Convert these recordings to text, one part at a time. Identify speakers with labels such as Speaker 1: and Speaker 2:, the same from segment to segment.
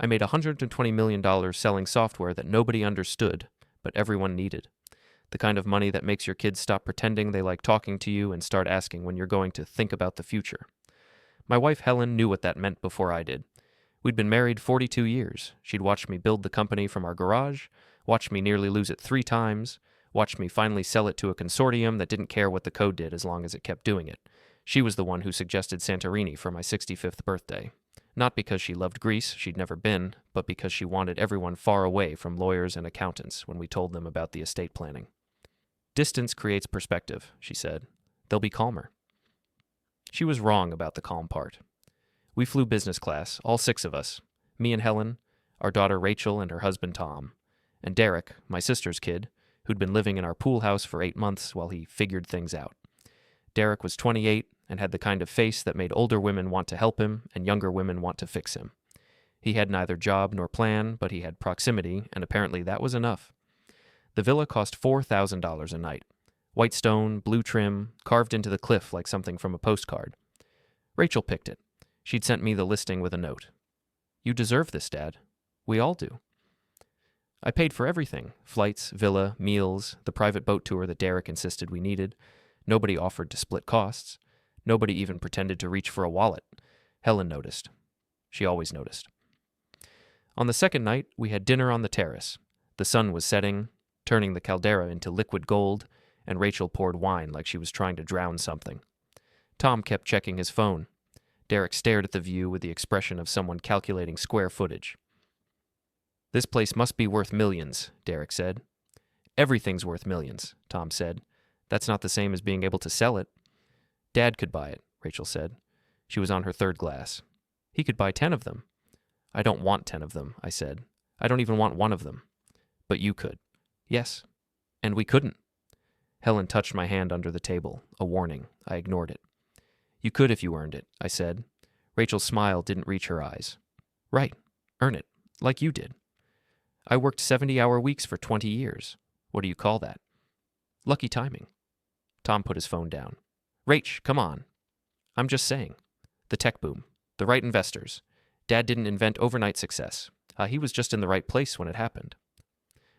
Speaker 1: I made $120 million selling software that nobody understood, but everyone needed. The kind of money that makes your kids stop pretending they like talking to you and start asking when you're going to think about the future. My wife Helen knew what that meant before I did. We'd been married 42 years. She'd watched me build the company from our garage, watched me nearly lose it 3 times, watched me finally sell it to a consortium that didn't care what the code did as long as it kept doing it. She was the one who suggested Santorini for my 65th birthday. Not because she loved Greece, she'd never been, but because she wanted everyone far away from lawyers and accountants when we told them about the estate planning. Distance creates perspective, she said. They'll be calmer. She was wrong about the calm part. We flew business class, all 6 of us, me and Helen, our daughter Rachel and her husband Tom, and Derek, my sister's kid, who'd been living in our pool house for 8 months while he figured things out. Derek was 28 and had the kind of face that made older women want to help him and younger women want to fix him. He had neither job nor plan, but he had proximity, and apparently that was enough. The villa cost $4,000 a night. White stone, blue trim, carved into the cliff like something from a postcard. Rachel picked it. She'd sent me the listing with a note. You deserve this, Dad. We all do. I paid for everything. Flights, villa, meals, the private boat tour that Derek insisted we needed. Nobody offered to split costs. Nobody even pretended to reach for a wallet. Helen noticed. She always noticed. On the second night, we had dinner on the terrace. The sun was setting, turning the caldera into liquid gold, and Rachel poured wine like she was trying to drown something. Tom kept checking his phone. Derek stared at the view with the expression of someone calculating square footage. This place must be worth millions, Derek said. Everything's worth millions, Tom said. That's not the same as being able to sell it. Dad could buy it, Rachel said. She was on her 3rd glass. He could buy 10 of them. I don't want 10 of them, I said. I don't even want 1 of them. But you could. Yes. And we couldn't. Helen touched my hand under the table, a warning. I ignored it. You could if you earned it, I said. Rachel's smile didn't reach her eyes. Right. Earn it. Like you did. I worked 70-hour weeks for 20 years. What do you call that? Lucky timing. Tom put his phone down. Rach, come on. I'm just saying. The tech boom. The right investors. Dad didn't invent overnight success. He was just in the right place when it happened.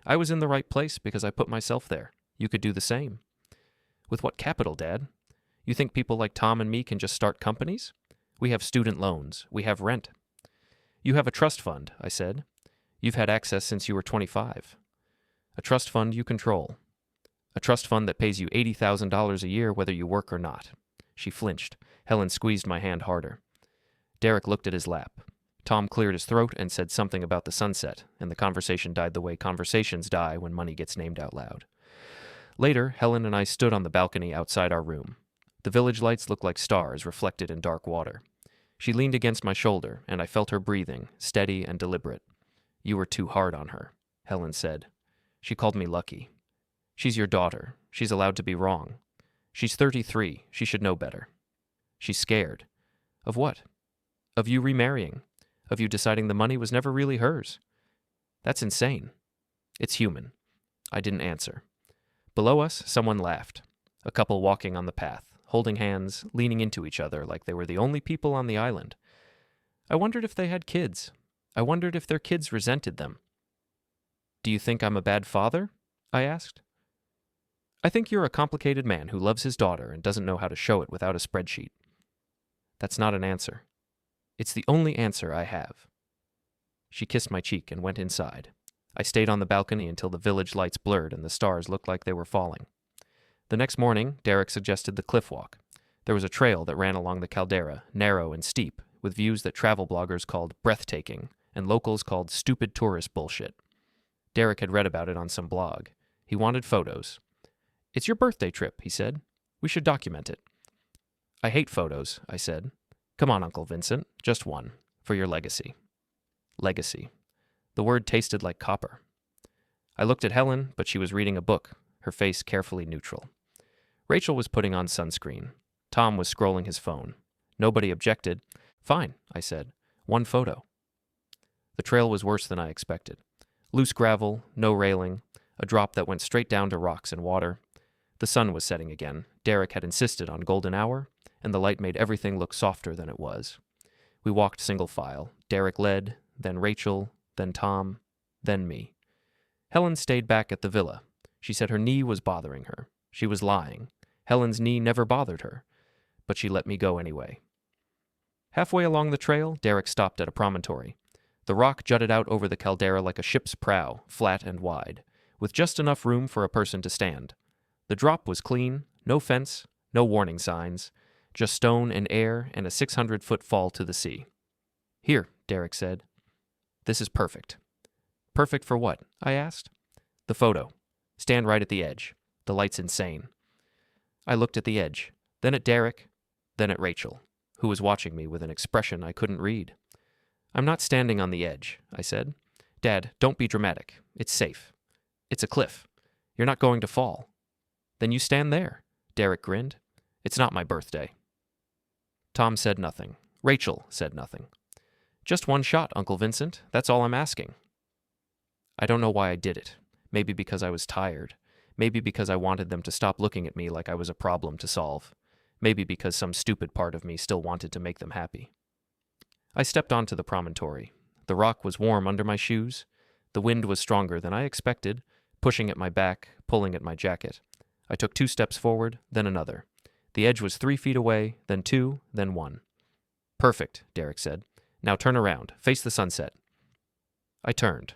Speaker 1: I was in the right place because I put myself there. You could do the same. With what capital, Dad? You think people like Tom and me can just start companies? We have student loans. We have rent. You have a trust fund, I said. You've had access since you were 25. A trust fund you control. A trust fund that pays you $80,000 a year whether you work or not. She flinched. Helen squeezed my hand harder. Derek looked at his lap. Tom cleared his throat and said something about the sunset, and the conversation died the way conversations die when money gets named out loud. Later, Helen and I stood on the balcony outside our room. The village lights looked like stars reflected in dark water. She leaned against my shoulder, and I felt her breathing, steady and deliberate. You were too hard on her, Helen said. She called me lucky. She's your daughter. She's allowed to be wrong. She's 33. She should know better. She's scared. Of what? Of you remarrying. Of you deciding the money was never really hers. That's insane. It's human. I didn't answer. Below us, someone laughed. A couple walking on the path, holding hands, leaning into each other like they were the only people on the island. I wondered if they had kids. I wondered if their kids resented them. Do you think I'm a bad father? I asked. I think you're a complicated man who loves his daughter and doesn't know how to show it without a spreadsheet. That's not an answer. It's the only answer I have. She kissed my cheek and went inside. I stayed on the balcony until the village lights blurred and the stars looked like they were falling. The next morning, Derek suggested the cliff walk. There was a trail that ran along the caldera, narrow and steep, with views that travel bloggers called breathtaking and locals called stupid tourist bullshit. Derek had read about it on some blog. He wanted photos. It's your birthday trip, he said. We should document it. I hate photos, I said. Come on, Uncle Vincent, just one, for your legacy. Legacy. The word tasted like copper. I looked at Helen, but she was reading a book, her face carefully neutral. Rachel was putting on sunscreen. Tom was scrolling his phone. Nobody objected. Fine, I said. One photo. The trail was worse than I expected. Loose gravel, no railing, a drop that went straight down to rocks and water. The sun was setting again. Derek had insisted on golden hour, and the light made everything look softer than it was. We walked single file. Derek led, then Rachel, then Tom, then me. Helen stayed back at the villa. She said her knee was bothering her. She was lying. Helen's knee never bothered her, but she let me go anyway. Halfway along the trail, Derek stopped at a promontory. The rock jutted out over the caldera like a ship's prow, flat and wide, with just enough room for a person to stand. The drop was clean, no fence, no warning signs, just stone and air and a 600-foot fall to the sea. "Here," Derek said. "This is perfect." "Perfect for what?" I asked. "The photo. Stand right at the edge. The light's insane." I looked at the edge, then at Derek, then at Rachel, who was watching me with an expression I couldn't read. "I'm not standing on the edge," I said. "Dad, don't be dramatic. It's safe. It's a cliff. You're not going to fall." "Then you stand there," Derek grinned. "It's not my birthday." Tom said nothing. Rachel said nothing. "Just one shot, Uncle Vincent. That's all I'm asking." I don't know why I did it. Maybe because I was tired. Maybe because I wanted them to stop looking at me like I was a problem to solve. Maybe because some stupid part of me still wanted to make them happy. I stepped onto the promontory. The rock was warm under my shoes. The wind was stronger than I expected, pushing at my back, pulling at my jacket. I took 2 steps forward, then another. The edge was 3 feet away, then 2, then 1. "Perfect," Derek said. "Now turn around. Face the sunset." I turned.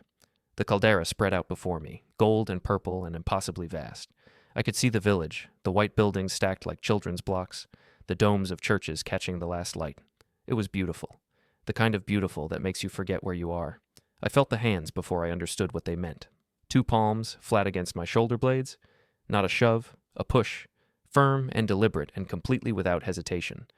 Speaker 1: The caldera spread out before me, gold and purple and impossibly vast. I could see the village, the white buildings stacked like children's blocks, the domes of churches catching the last light. It was beautiful. The kind of beautiful that makes you forget where you are. I felt the hands before I understood what they meant. 2 palms, flat against my shoulder blades. Not a shove, a push. Firm and deliberate and completely without hesitation.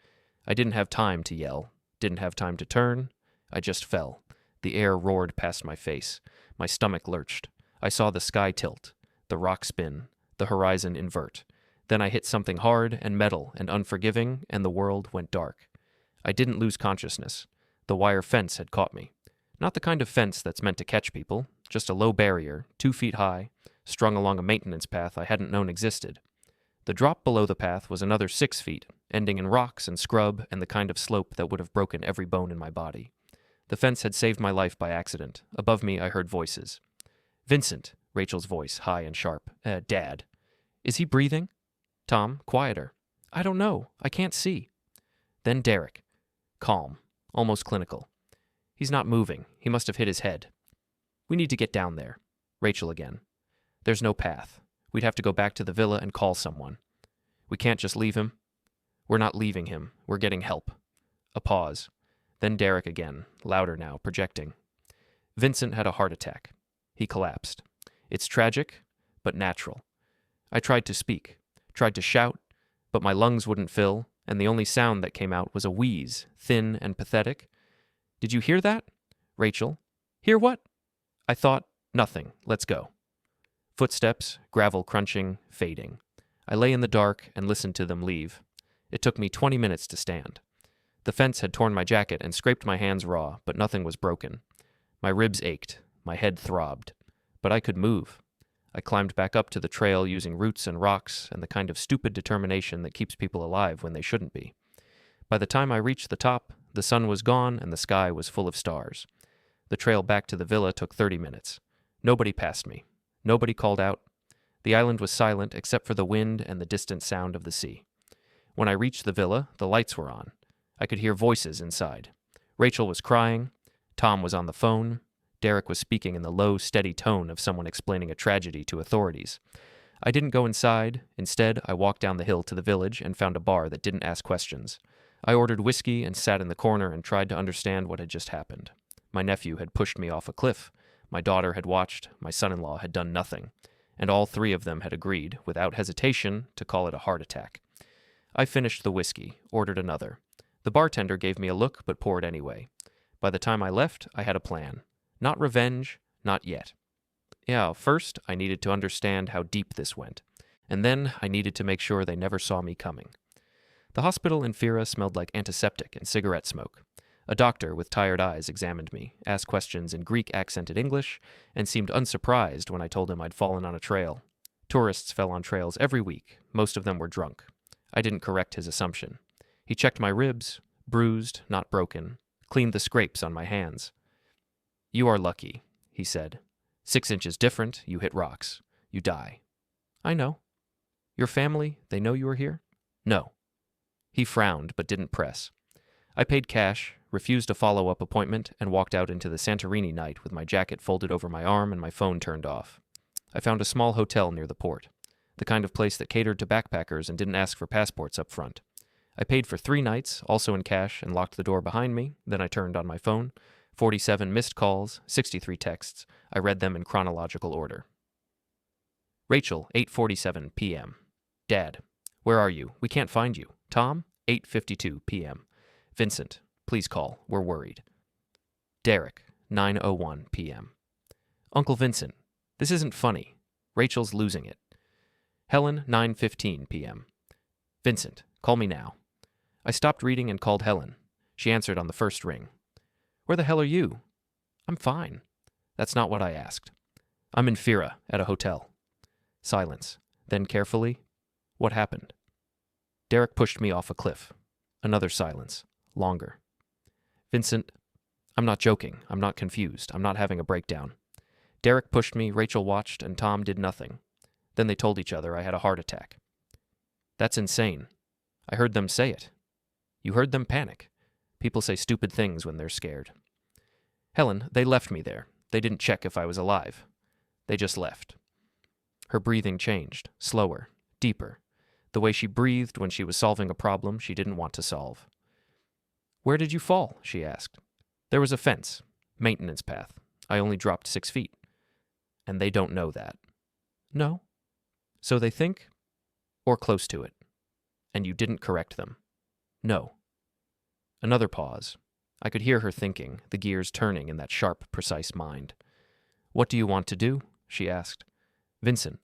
Speaker 1: I didn't have time to yell. Didn't have time to turn. I just fell. The air roared past my face. My stomach lurched. I saw the sky tilt, the rock spin, the horizon invert. Then I hit something hard and metal and unforgiving, and the world went dark. I didn't lose consciousness. The wire fence had caught me. Not the kind of fence that's meant to catch people, just a low barrier, 2 feet high, strung along a maintenance path I hadn't known existed. The drop below the path was another 6 feet, ending in rocks and scrub and the kind of slope that would have broken every bone in my body. The fence had saved my life by accident. Above me, I heard voices. "Vincent," Rachel's voice, high and sharp. "Dad." "Is he breathing?" "Tom, quieter." "I don't know. I can't see." Then Derek. Calm, almost clinical. "He's not moving. He must have hit his head." "We need to get down there." Rachel again. "There's no path. We'd have to go back to the villa and call someone." "We can't just leave him." "We're not leaving him. We're getting help." A pause. Then Derek again, louder now, projecting. "Vincent had a heart attack. He collapsed. It's tragic, but natural." I tried to speak, tried to shout, but my lungs wouldn't fill, and the only sound that came out was a wheeze, thin and pathetic. "Did you hear that?" Rachel. "Hear what?" I thought, "Nothing. Let's go." Footsteps, gravel crunching, fading. I lay in the dark and listened to them leave. It took me 20 minutes to stand. The fence had torn my jacket and scraped my hands raw, but nothing was broken. My ribs ached. My head throbbed. But I could move. I climbed back up to the trail using roots and rocks and the kind of stupid determination that keeps people alive when they shouldn't be. By the time I reached the top, the sun was gone and the sky was full of stars. The trail back to the villa took 30 minutes. Nobody passed me. Nobody called out. The island was silent except for the wind and the distant sound of the sea. When I reached the villa, the lights were on. I could hear voices inside. Rachel was crying. Tom was on the phone. Derek was speaking in the low, steady tone of someone explaining a tragedy to authorities. I didn't go inside. Instead, I walked down the hill to the village and found a bar that didn't ask questions. I ordered whiskey and sat in the corner and tried to understand what had just happened. My nephew had pushed me off a cliff. My daughter had watched. My son-in-law had done nothing. And all 3 of them had agreed, without hesitation, to call it a heart attack. I finished the whiskey, ordered another. The bartender gave me a look, but poured anyway. By the time I left, I had a plan. Not revenge, not yet. Yeah, first, I needed to understand how deep this went. And then, I needed to make sure they never saw me coming. The hospital in Fira smelled like antiseptic and cigarette smoke. A doctor with tired eyes examined me, asked questions in Greek-accented English, and seemed unsurprised when I told him I'd fallen on a trail. Tourists fell on trails every week. Most of them were drunk. I didn't correct his assumption. He checked my ribs, bruised, not broken, cleaned the scrapes on my hands. You are lucky, he said. 6 inches different, you hit rocks. You die. I know. Your family, they know you are here? No. He frowned, but didn't press. I paid cash, refused a follow-up appointment, and walked out into the Santorini night with my jacket folded over my arm and my phone turned off. I found a small hotel near the port, the kind of place that catered to backpackers and didn't ask for passports up front. I paid for 3 nights, also in cash, and locked the door behind me. Then I turned on my phone. 47 missed calls, 63 texts. I read them in chronological order. Rachel, 8:47 p.m. Dad, where are you? We can't find you. Tom, 8:52 p.m. Vincent, please call. We're worried. Derek, 9:01 p.m. Uncle Vincent, this isn't funny. Rachel's losing it. Helen, 9:15 p.m. Vincent, call me now. I stopped reading and called Helen. She answered on the first ring. Where the hell are you? I'm fine. That's not what I asked. I'm in Fira, at a hotel. Silence. Then carefully, what happened? Derek pushed me off a cliff. Another silence. Longer. Vincent, I'm not joking. I'm not confused. I'm not having a breakdown. Derek pushed me, Rachel watched, and Tom did nothing. Then they told each other I had a heart attack. That's insane. I heard them say it. You heard them panic. People say stupid things when they're scared. Helen, they left me there. They didn't check if I was alive. They just left. Her breathing changed, slower, deeper. The way she breathed when she was solving a problem she didn't want to solve. Where did you fall? She asked. There was a fence, maintenance path. I only dropped 6 feet. And they don't know that. No. So they think, or close to it. And you didn't correct them. No. Another pause. I could hear her thinking, the gears turning in that sharp, precise mind. What do you want to do? She asked. Vincent,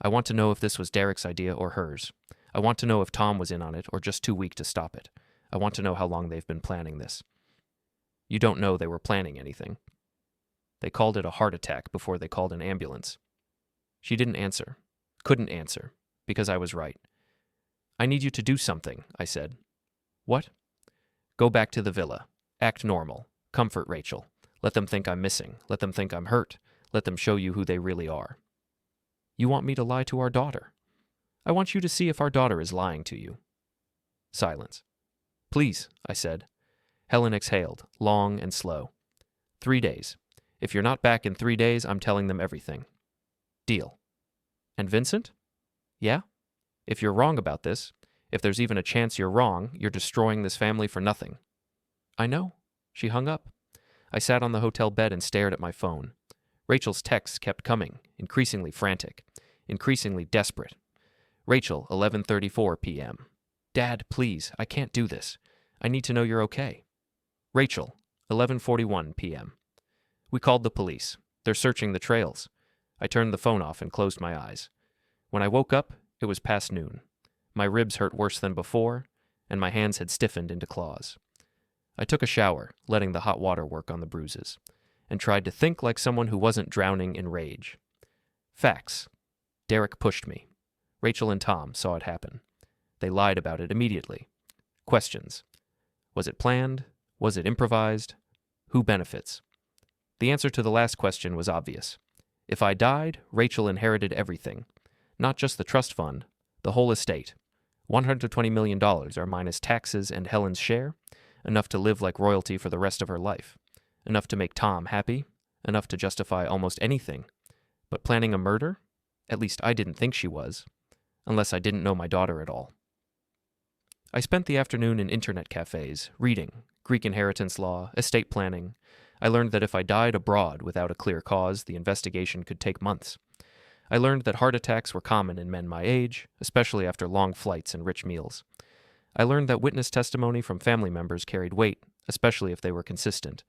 Speaker 1: I want to know if this was Derek's idea or hers. I want to know if Tom was in on it or just too weak to stop it. I want to know how long they've been planning this. You don't know they were planning anything. They called it a heart attack before they called an ambulance. She didn't answer. Couldn't answer, because I was right. I need you to do something, I said. What? Go back to the villa. Act normal. Comfort Rachel. Let them think I'm missing. Let them think I'm hurt. Let them show you who they really are. You want me to lie to our daughter? I want you to see if our daughter is lying to you. Silence. Please, I said. Helen exhaled, long and slow. 3 days. If you're not back in 3 days, I'm telling them everything. Deal. And Vincent? Yeah? If you're wrong about this, if there's even a chance you're wrong, you're destroying this family for nothing. I know. She hung up. I sat on the hotel bed and stared at my phone. Rachel's texts kept coming, increasingly frantic, increasingly desperate. Rachel, 11:34 p.m. Dad, please, I can't do this. I need to know you're okay. Rachel, 11:41 p.m. We called the police. They're searching the trails. I turned the phone off and closed my eyes. When I woke up, it was past noon. My ribs hurt worse than before, and my hands had stiffened into claws. I took a shower, letting the hot water work on the bruises, and tried to think like someone who wasn't drowning in rage. Facts. Derek pushed me. Rachel and Tom saw it happen. They lied about it immediately. Questions. Was it planned? Was it improvised? Who benefits? The answer to the last question was obvious. If I died, Rachel inherited everything. Not just the trust fund, the whole estate. $120 million are minus taxes and Helen's share, enough to live like royalty for the rest of her life, enough to make Tom happy, enough to justify almost anything. But planning a murder? At least I didn't think she was, unless I didn't know my daughter at all. I spent the afternoon in internet cafes, reading, Greek inheritance law, estate planning. I learned that if I died abroad without a clear cause, the investigation could take months. I learned that heart attacks were common in men my age, especially after long flights and rich meals. I learned that witness testimony from family members carried weight, especially if they were consistent.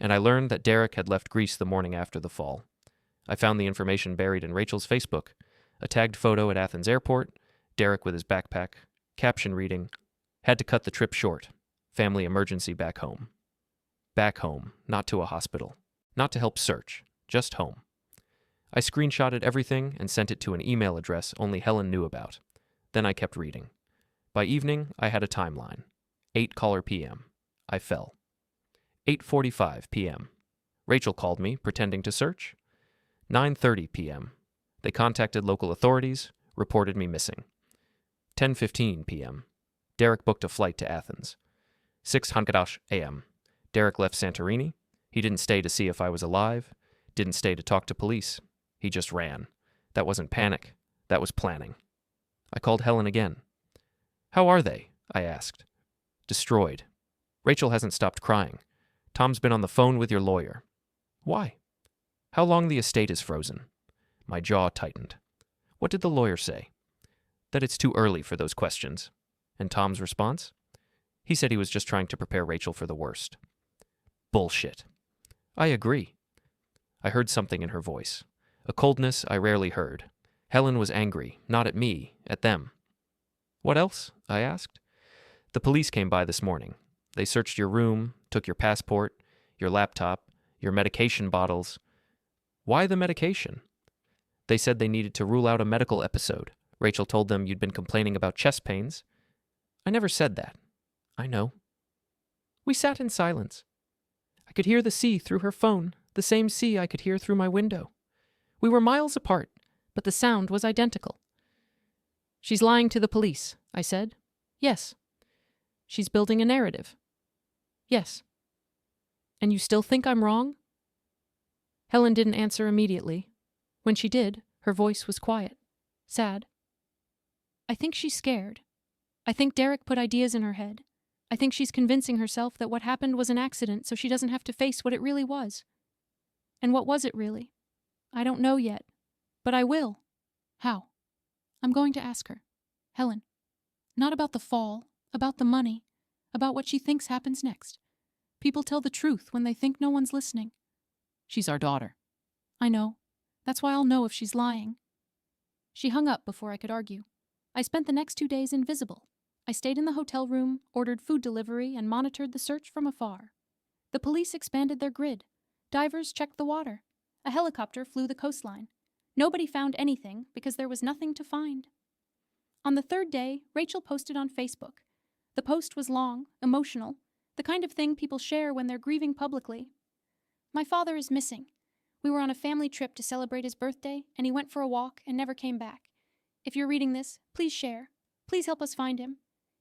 Speaker 1: And I learned that Derek had left Greece the morning after the fall. I found the information buried in Rachel's Facebook. A tagged photo at Athens airport, Derek with his backpack, caption reading, "Had to cut the trip short. Family emergency back home." Back home, not to a hospital. Not to help search, just home. I screenshotted everything and sent it to an email address only Helen knew about. Then I kept reading. By evening, I had a timeline. 8 caller p.m. I fell. 8:45 p.m. Rachel called me, pretending to search. 9:30 p.m. They contacted local authorities, reported me missing. 10:15 p.m. Derek booked a flight to Athens. 6:00 a.m. Derek left Santorini. He didn't stay to see if I was alive, didn't stay to talk to police. He just ran. That wasn't panic. That was planning. I called Helen again. "How are they?" I asked. "Destroyed. Rachel hasn't stopped crying. Tom's been on the phone with your lawyer." "Why?" "How long the estate is frozen." My jaw tightened. What did the lawyer say? That it's too early for those questions. And Tom's response? He said he was just trying to prepare Rachel for the worst. Bullshit. I agree. I heard something in her voice. A coldness I rarely heard. Helen was angry, not at me, at them. "What else?" I asked. "The police came by this morning. They searched your room, took your passport, your laptop, your medication bottles." "Why the medication?" "They said they needed to rule out a medical episode. Rachel told them you'd been complaining about chest pains." "I never said that." "I know." We sat in silence. I could hear the sea through her phone, the same sea I could hear through my window. We were miles apart, but the sound was identical. "She's lying to the police," I said. "Yes." "She's building a narrative." "Yes." "And you still think I'm wrong?" Helen didn't answer immediately. When she did, her voice was quiet, sad. "I think she's scared. I think Derek put ideas in her head. I think she's convincing herself that what happened was an accident so she doesn't have to face what it really was. And what was it really? I don't know yet, but I will." "How?" "I'm going to ask her. Helen. Not about the fall, about the money, about what she thinks happens next. People tell the truth when they think no one's listening." "She's our daughter." "I know. That's why I'll know if she's lying." She hung up before I could argue. I spent the next 2 days invisible. I stayed in the hotel room, ordered food delivery, and monitored the search from afar. The police expanded their grid. Divers checked the water. A helicopter flew the coastline. Nobody found anything because there was nothing to find. On the third day, Rachel posted on Facebook. The post was long, emotional, the kind of thing people share when they're grieving publicly. "My father is missing. We were on a family trip to celebrate his birthday, and he went for a walk and never came back. If you're reading this, please share. Please help us find him.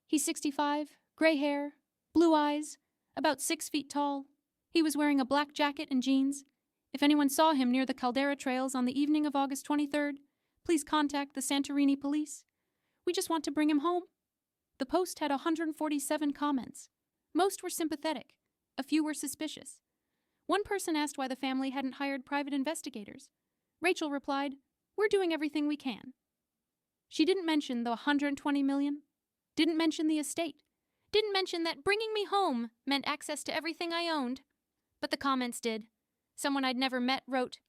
Speaker 1: He's 65, gray hair, blue eyes, about 6 feet tall. He was wearing a black jacket and jeans. If anyone saw him near the Caldera trails on the evening of August 23rd, please contact the Santorini police. We just want to bring him home." The post had 147 comments. Most were sympathetic. A few were suspicious. One person asked why the family hadn't hired private investigators. Rachel replied, "We're doing everything we can." She didn't mention the $120 million, didn't mention the estate, didn't mention that bringing me home meant access to everything I owned. But the comments did. Someone I'd never met wrote,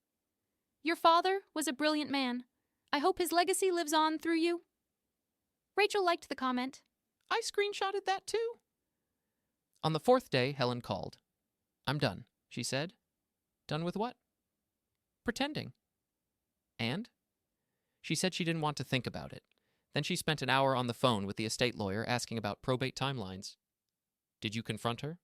Speaker 1: "Your father was a brilliant man. I hope his legacy lives on through you." Rachel liked the comment. I screenshotted that too. On the fourth day, Helen called. "I'm done," she said. "Done with what?" "Pretending." "And?" She said she didn't want to think about it. Then she spent an hour on the phone with the estate lawyer asking about probate timelines. "Did you confront her?"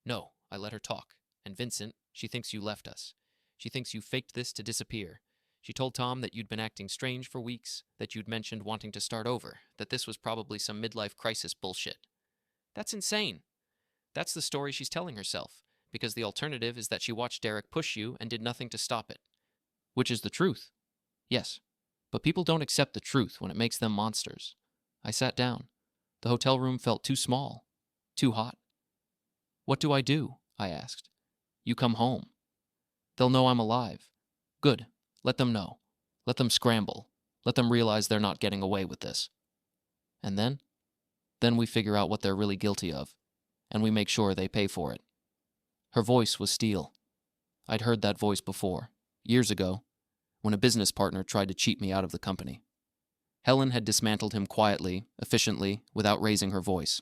Speaker 1: "No, I let her talk. And Vincent, she thinks you left us. She thinks you faked this to disappear. She told Tom that you'd been acting strange for weeks, that you'd mentioned wanting to start over, that this was probably some midlife crisis bullshit." "That's insane." "That's the story she's telling herself, because the alternative is that she watched Derek push you and did nothing to stop it." "Which is the truth." "Yes, but people don't accept the truth when it makes them monsters." I sat down. The hotel room felt too small, too hot. "What do I do?" I asked. "You come home. They'll know I'm alive." "Good. Let them know. Let them scramble. Let them realize they're not getting away with this." "And then?" "Then we figure out what they're really guilty of, and we make sure they pay for it." Her voice was steel. I'd heard that voice before, years ago, when a business partner tried to cheat me out of the company. Helen had dismantled him quietly, efficiently, without raising her voice.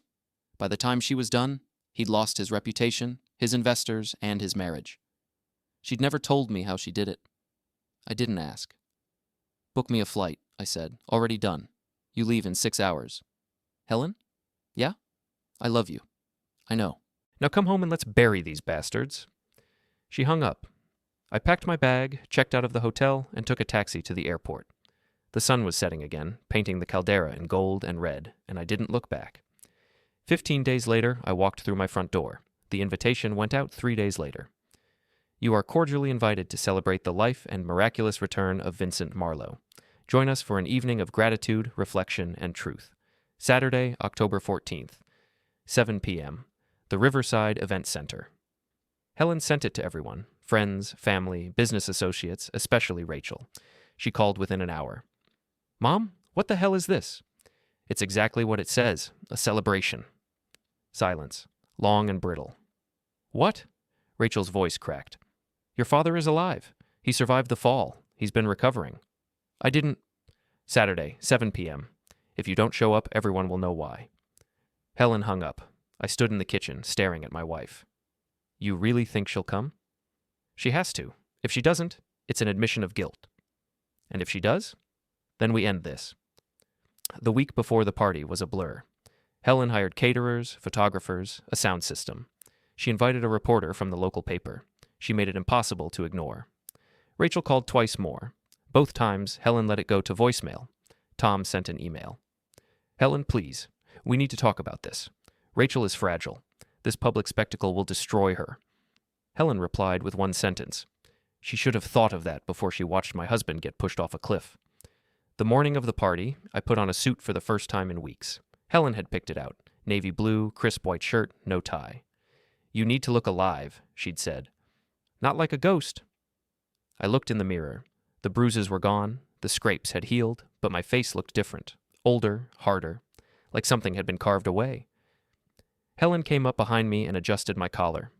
Speaker 1: By the time she was done, he'd lost his reputation, his investors, and his marriage. She'd never told me how she did it. I didn't ask. "Book me a flight," I said. "Already done. You leave in 6 hours." "Helen?" "Yeah? I love you. I know. Now come home and let's bury these bastards." She hung up, I packed my bag, checked out of the hotel, and took a taxi to the airport. The sun was setting again, painting the caldera in gold and red, and I didn't look back. 15 days later, I walked through my front door. The invitation went out 3 days later. You are cordially invited to celebrate the life and miraculous return of Vincent Marlowe. Join us for an evening of gratitude, reflection, and truth. Saturday, October 14th, 7 p.m., the Riverside Event Center. Helen sent it to everyone, friends, family, business associates, especially Rachel. She called within an hour. "Mom, what the hell is this?" "It's exactly what it says, a celebration." Silence, long and brittle. "What?" Rachel's voice cracked. "Your father is alive. He survived the fall. He's been recovering." "I didn't—" Saturday, 7 p.m. If you don't show up, everyone will know why. Helen hung up. I stood in the kitchen, staring at my wife. "You really think she'll come?" "She has to. If she doesn't, it's an admission of guilt." "And if she does? Then we end this." The week before the party was a blur. Helen hired caterers, photographers, a sound system. She invited a reporter from the local paper. She made it impossible to ignore. Rachel called twice more. Both times, Helen let it go to voicemail. Tom sent an email. "Helen, please. We need to talk about this. Rachel is fragile. This public spectacle will destroy her." Helen replied with one sentence. "She should have thought of that before she watched my husband get pushed off a cliff." The morning of the party, I put on a suit for the first time in weeks. Helen had picked it out. Navy blue, crisp white shirt, no tie. "You need to look alive," she'd said. "Not like a ghost." I looked in the mirror. The bruises were gone, the scrapes had healed, but my face looked different, older, harder, like something had been carved away. Helen came up behind me and adjusted my collar.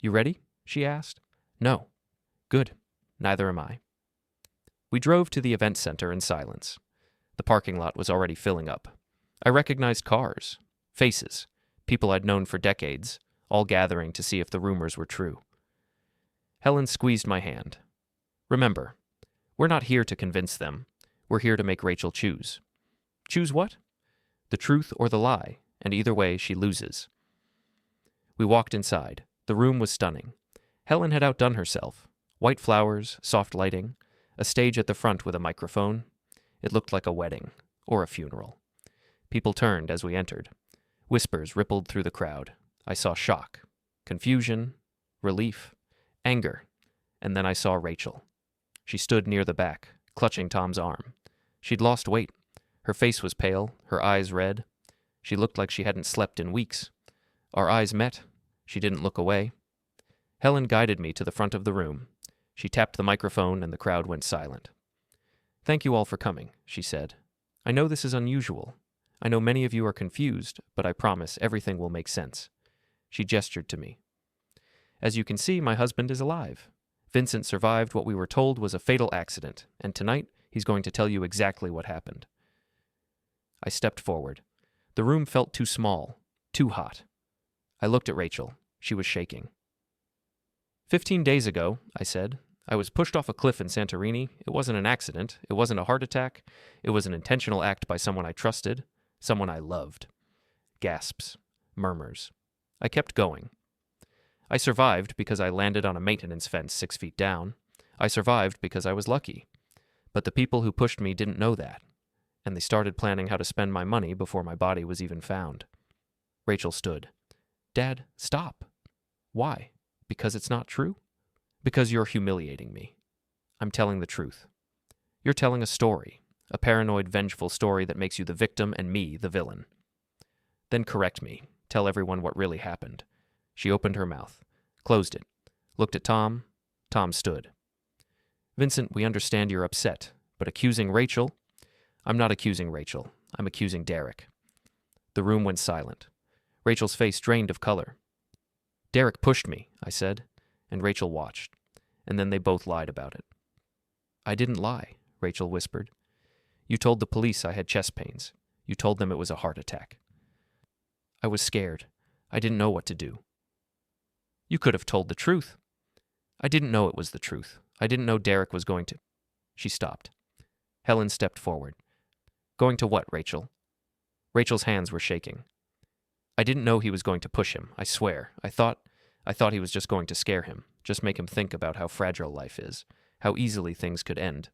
Speaker 1: "You ready?" she asked. "No." "Good. Neither am I." We drove to the event center in silence. The parking lot was already filling up. I recognized cars, faces, people I'd known for decades, all gathering to see if the rumors were true. Helen squeezed my hand. "Remember, we're not here to convince them. We're here to make Rachel choose." "Choose what?" "The truth or the lie, and either way she loses." We walked inside. The room was stunning. Helen had outdone herself. White flowers, soft lighting, a stage at the front with a microphone. It looked like a wedding, or a funeral. People turned as we entered. Whispers rippled through the crowd. I saw shock, confusion, relief, anger, and then I saw Rachel. She stood near the back, clutching Tom's arm. She'd lost weight. Her face was pale, her eyes red. She looked like she hadn't slept in weeks. Our eyes met. She didn't look away. Helen guided me to the front of the room. She tapped the microphone and the crowd went silent. "Thank you all for coming," she said. "I know this is unusual. I know many of you are confused, but I promise everything will make sense." She gestured to me. "As you can see, my husband is alive. Vincent survived what we were told was a fatal accident, and tonight he's going to tell you exactly what happened." I stepped forward. The room felt too small, too hot. I looked at Rachel. She was shaking. 15 days ago, I said, I was pushed off a cliff in Santorini. It wasn't an accident. It wasn't a heart attack. It was an intentional act by someone I trusted, someone I loved." Gasps, murmurs. I kept going. "I survived because I landed on a maintenance fence 6 feet down. I survived because I was lucky. But the people who pushed me didn't know that, and they started planning how to spend my money before my body was even found." Rachel stood. "Dad, stop." "Why? Because it's not true?" "Because you're humiliating me. I'm telling the truth. You're telling a story, a paranoid, vengeful story that makes you the victim and me the villain." "Then correct me. Tell everyone what really happened." She opened her mouth, closed it, looked at Tom. Tom stood. "Vincent, we understand you're upset, but accusing Rachel—" "I'm not accusing Rachel. I'm accusing Derek." The room went silent. Rachel's face drained of color. "Derek pushed me," I said, and Rachel watched, and then they both lied about it. "I didn't lie," Rachel whispered. "You told the police I had chest pains. You told them it was a heart attack." "I was scared. I didn't know what to do." "You could have told the truth." "I didn't know it was the truth. I didn't know Derek was going to—" She stopped. Helen stepped forward. "Going to what, Rachel?" Rachel's hands were shaking. "I didn't know he was going to push him, I swear. I thought he was just going to scare him. just make him think about how fragile life is, how easily things could end.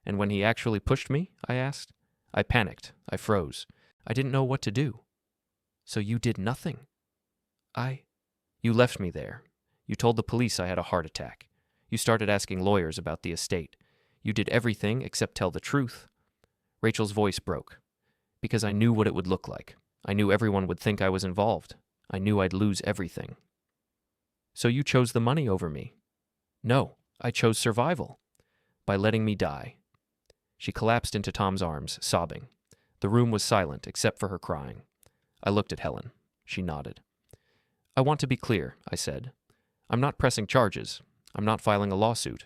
Speaker 1: And when he actually pushed me, I asked. I panicked. I froze. I didn't know what to do. So you did nothing? You left me there. You told the police I had a heart attack. You started asking lawyers about the estate. You did everything except tell the truth. Rachel's voice broke. Because I knew what it would look like. I knew everyone would think I was involved. I knew I'd lose everything. So you chose the money over me? No, I chose survival. By letting me die. She collapsed into Tom's arms, sobbing. The room was silent except for her crying. I looked at Helen. She nodded. I want to be clear, I said. I'm not pressing charges. I'm not filing a lawsuit.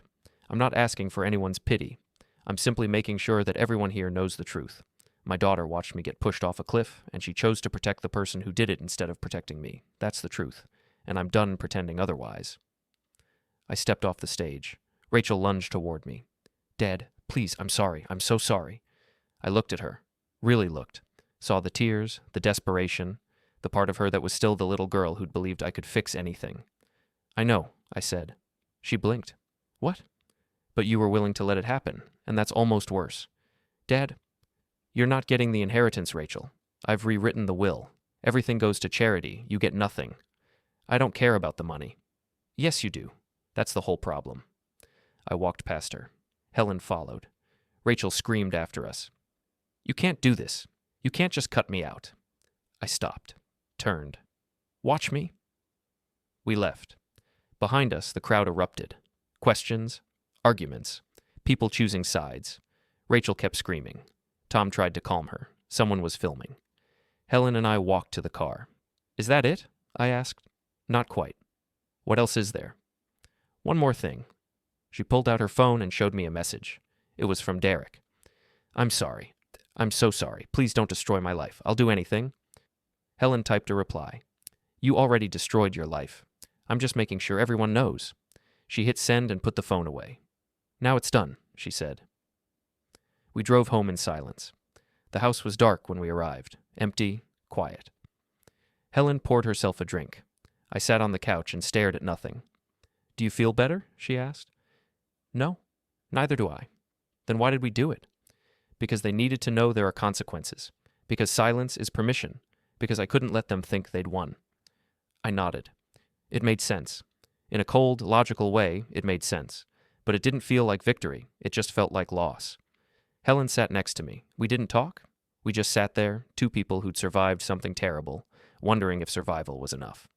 Speaker 1: I'm not asking for anyone's pity. I'm simply making sure that everyone here knows the truth. My daughter watched me get pushed off a cliff, and she chose to protect the person who did it instead of protecting me. That's the truth. And I'm done pretending otherwise. I stepped off the stage. Rachel lunged toward me. Dad, please, I'm sorry. I'm so sorry. I looked at her. Really looked. Saw the tears, the desperation, the part of her that was still the little girl who'd believed I could fix anything. I know, I said. She blinked. What? But you were willing to let it happen, and that's almost worse. Dad, you're not getting the inheritance, Rachel. I've rewritten the will. Everything goes to charity. You get nothing. I don't care about the money. Yes, you do. That's the whole problem. I walked past her. Helen followed. Rachel screamed after us. You can't do this. You can't just cut me out. I stopped. Turned. Watch me. We left. Behind us, the crowd erupted. Questions, arguments, people choosing sides. Rachel kept screaming. Tom tried to calm her. Someone was filming. Helen and I walked to the car. Is that it? I asked. Not quite. What else is there? One more thing. She pulled out her phone and showed me a message. It was from Derek. I'm sorry. I'm so sorry. Please don't destroy my life. I'll do anything. Helen typed a reply. You already destroyed your life. I'm just making sure everyone knows. She hit send and put the phone away. Now it's done, she said. We drove home in silence. The house was dark when we arrived, empty, quiet. Helen poured herself a drink. I sat on the couch and stared at nothing. Do you feel better? She asked. No, neither do I. Then why did we do it? Because they needed to know there are consequences. Because silence is permission. Because I couldn't let them think they'd won. I nodded. It made sense. In a cold, logical way, it made sense. But it didn't feel like victory. It just felt like loss. Helen sat next to me. We didn't talk. We just sat there, two people who'd survived something terrible, wondering if survival was enough.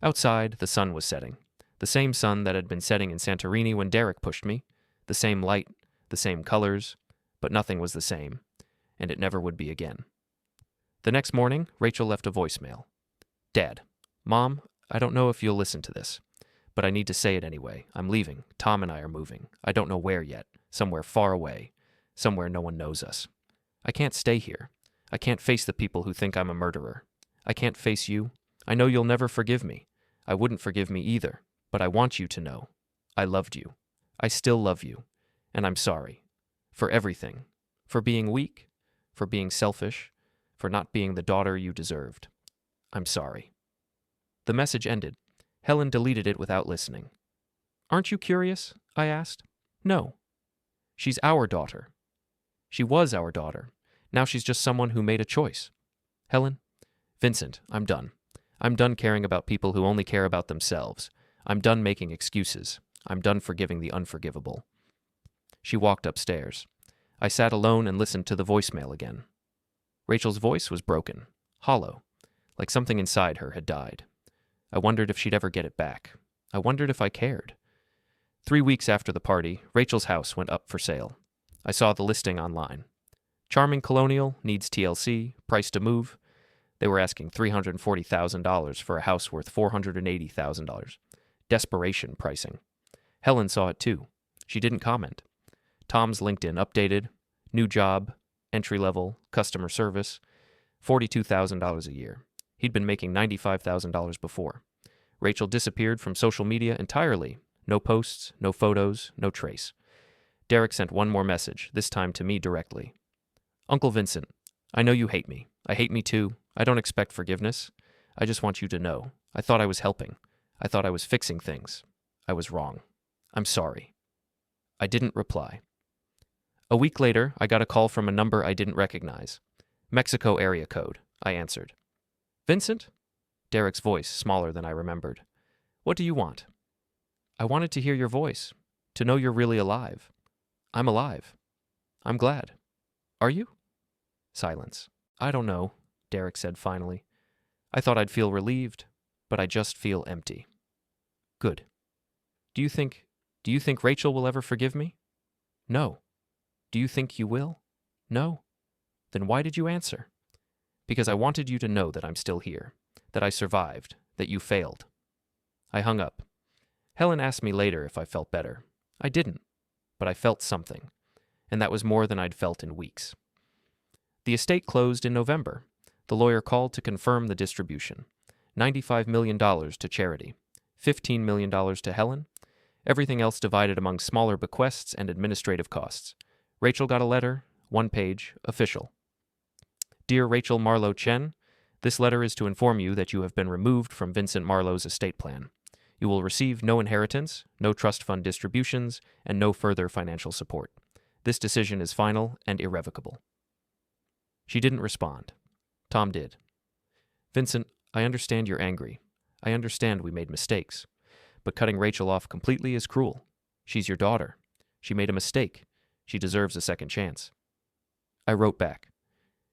Speaker 1: Outside, the sun was setting. The same sun that had been setting in Santorini when Derek pushed me. The same light, the same colors, but nothing was the same, and it never would be again. The next morning, Rachel left a voicemail. Dad, Mom, I don't know if you'll listen to this, but I need to say it anyway. I'm leaving. Tom and I are moving. I don't know where yet. Somewhere far away. Somewhere no one knows us. I can't stay here. I can't face the people who think I'm a murderer. I can't face you. I know you'll never forgive me. I wouldn't forgive me either, but I want you to know. I loved you. I still love you. And I'm sorry. For everything. For being weak. For being selfish. For not being the daughter you deserved. I'm sorry. The message ended. Helen deleted it without listening. Aren't you curious? I asked. No. She's our daughter. She was our daughter. Now she's just someone who made a choice. Helen? Vincent, I'm done. I'm done caring about people who only care about themselves. I'm done making excuses. I'm done forgiving the unforgivable. She walked upstairs. I sat alone and listened to the voicemail again. Rachel's voice was broken, hollow, like something inside her had died. I wondered if she'd ever get it back. I wondered if I cared. 3 weeks after the party, Rachel's house went up for sale. I saw the listing online. Charming colonial, needs TLC, price to move. They were asking $340,000 for a house worth $480,000. Desperation pricing. Helen saw it too. She didn't comment. Tom's LinkedIn updated. New job, entry level, customer service, $42,000 a year. He'd been making $95,000 before. Rachel disappeared from social media entirely. No posts, no photos, no trace. Derek sent one more message, this time to me directly. Uncle Vincent, I know you hate me. I hate me too. I don't expect forgiveness. I just want you to know. I thought I was helping. I thought I was fixing things. I was wrong. I'm sorry. I didn't reply. A week later, I got a call from a number I didn't recognize. Mexico area code, I answered. Vincent? Derek's voice, smaller than I remembered. What do you want? I wanted to hear your voice, to know you're really alive. I'm alive. I'm glad. Are you? Silence. I don't know, Derek said finally. I thought I'd feel relieved, but I just feel empty. Good. Do you think Rachel will ever forgive me? No. Do you think you will? No. Then why did you answer? Because I wanted you to know that I'm still here, that I survived, that you failed. I hung up. Helen asked me later if I felt better. I didn't, but I felt something, and that was more than I'd felt in weeks. The estate closed in November. The lawyer called to confirm the distribution. $95 million to charity, $15 million to Helen, everything else divided among smaller bequests and administrative costs. Rachel got a letter, 1 page, official. Dear Rachel Marlowe Chen, this letter is to inform you that you have been removed from Vincent Marlowe's estate plan. You will receive no inheritance, no trust fund distributions, and no further financial support. This decision is final and irrevocable. She didn't respond. Tom did. Vincent, I understand you're angry. I understand we made mistakes. But cutting Rachel off completely is cruel. She's your daughter. She made a mistake. She deserves a second chance. I wrote back.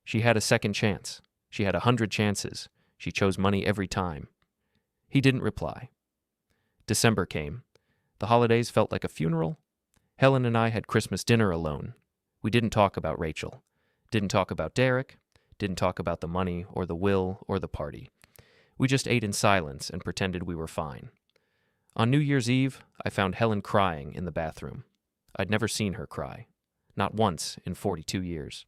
Speaker 1: She had a second chance. She had 100 chances. She chose money every time. He didn't reply. December came. The holidays felt like a funeral. Helen and I had Christmas dinner alone. We didn't talk about Rachel. Didn't talk about Derek. Didn't talk about the money or the will or the party. We just ate in silence and pretended we were fine. On New Year's Eve, I found Helen crying in the bathroom. I'd never seen her cry. Not once in 42 years.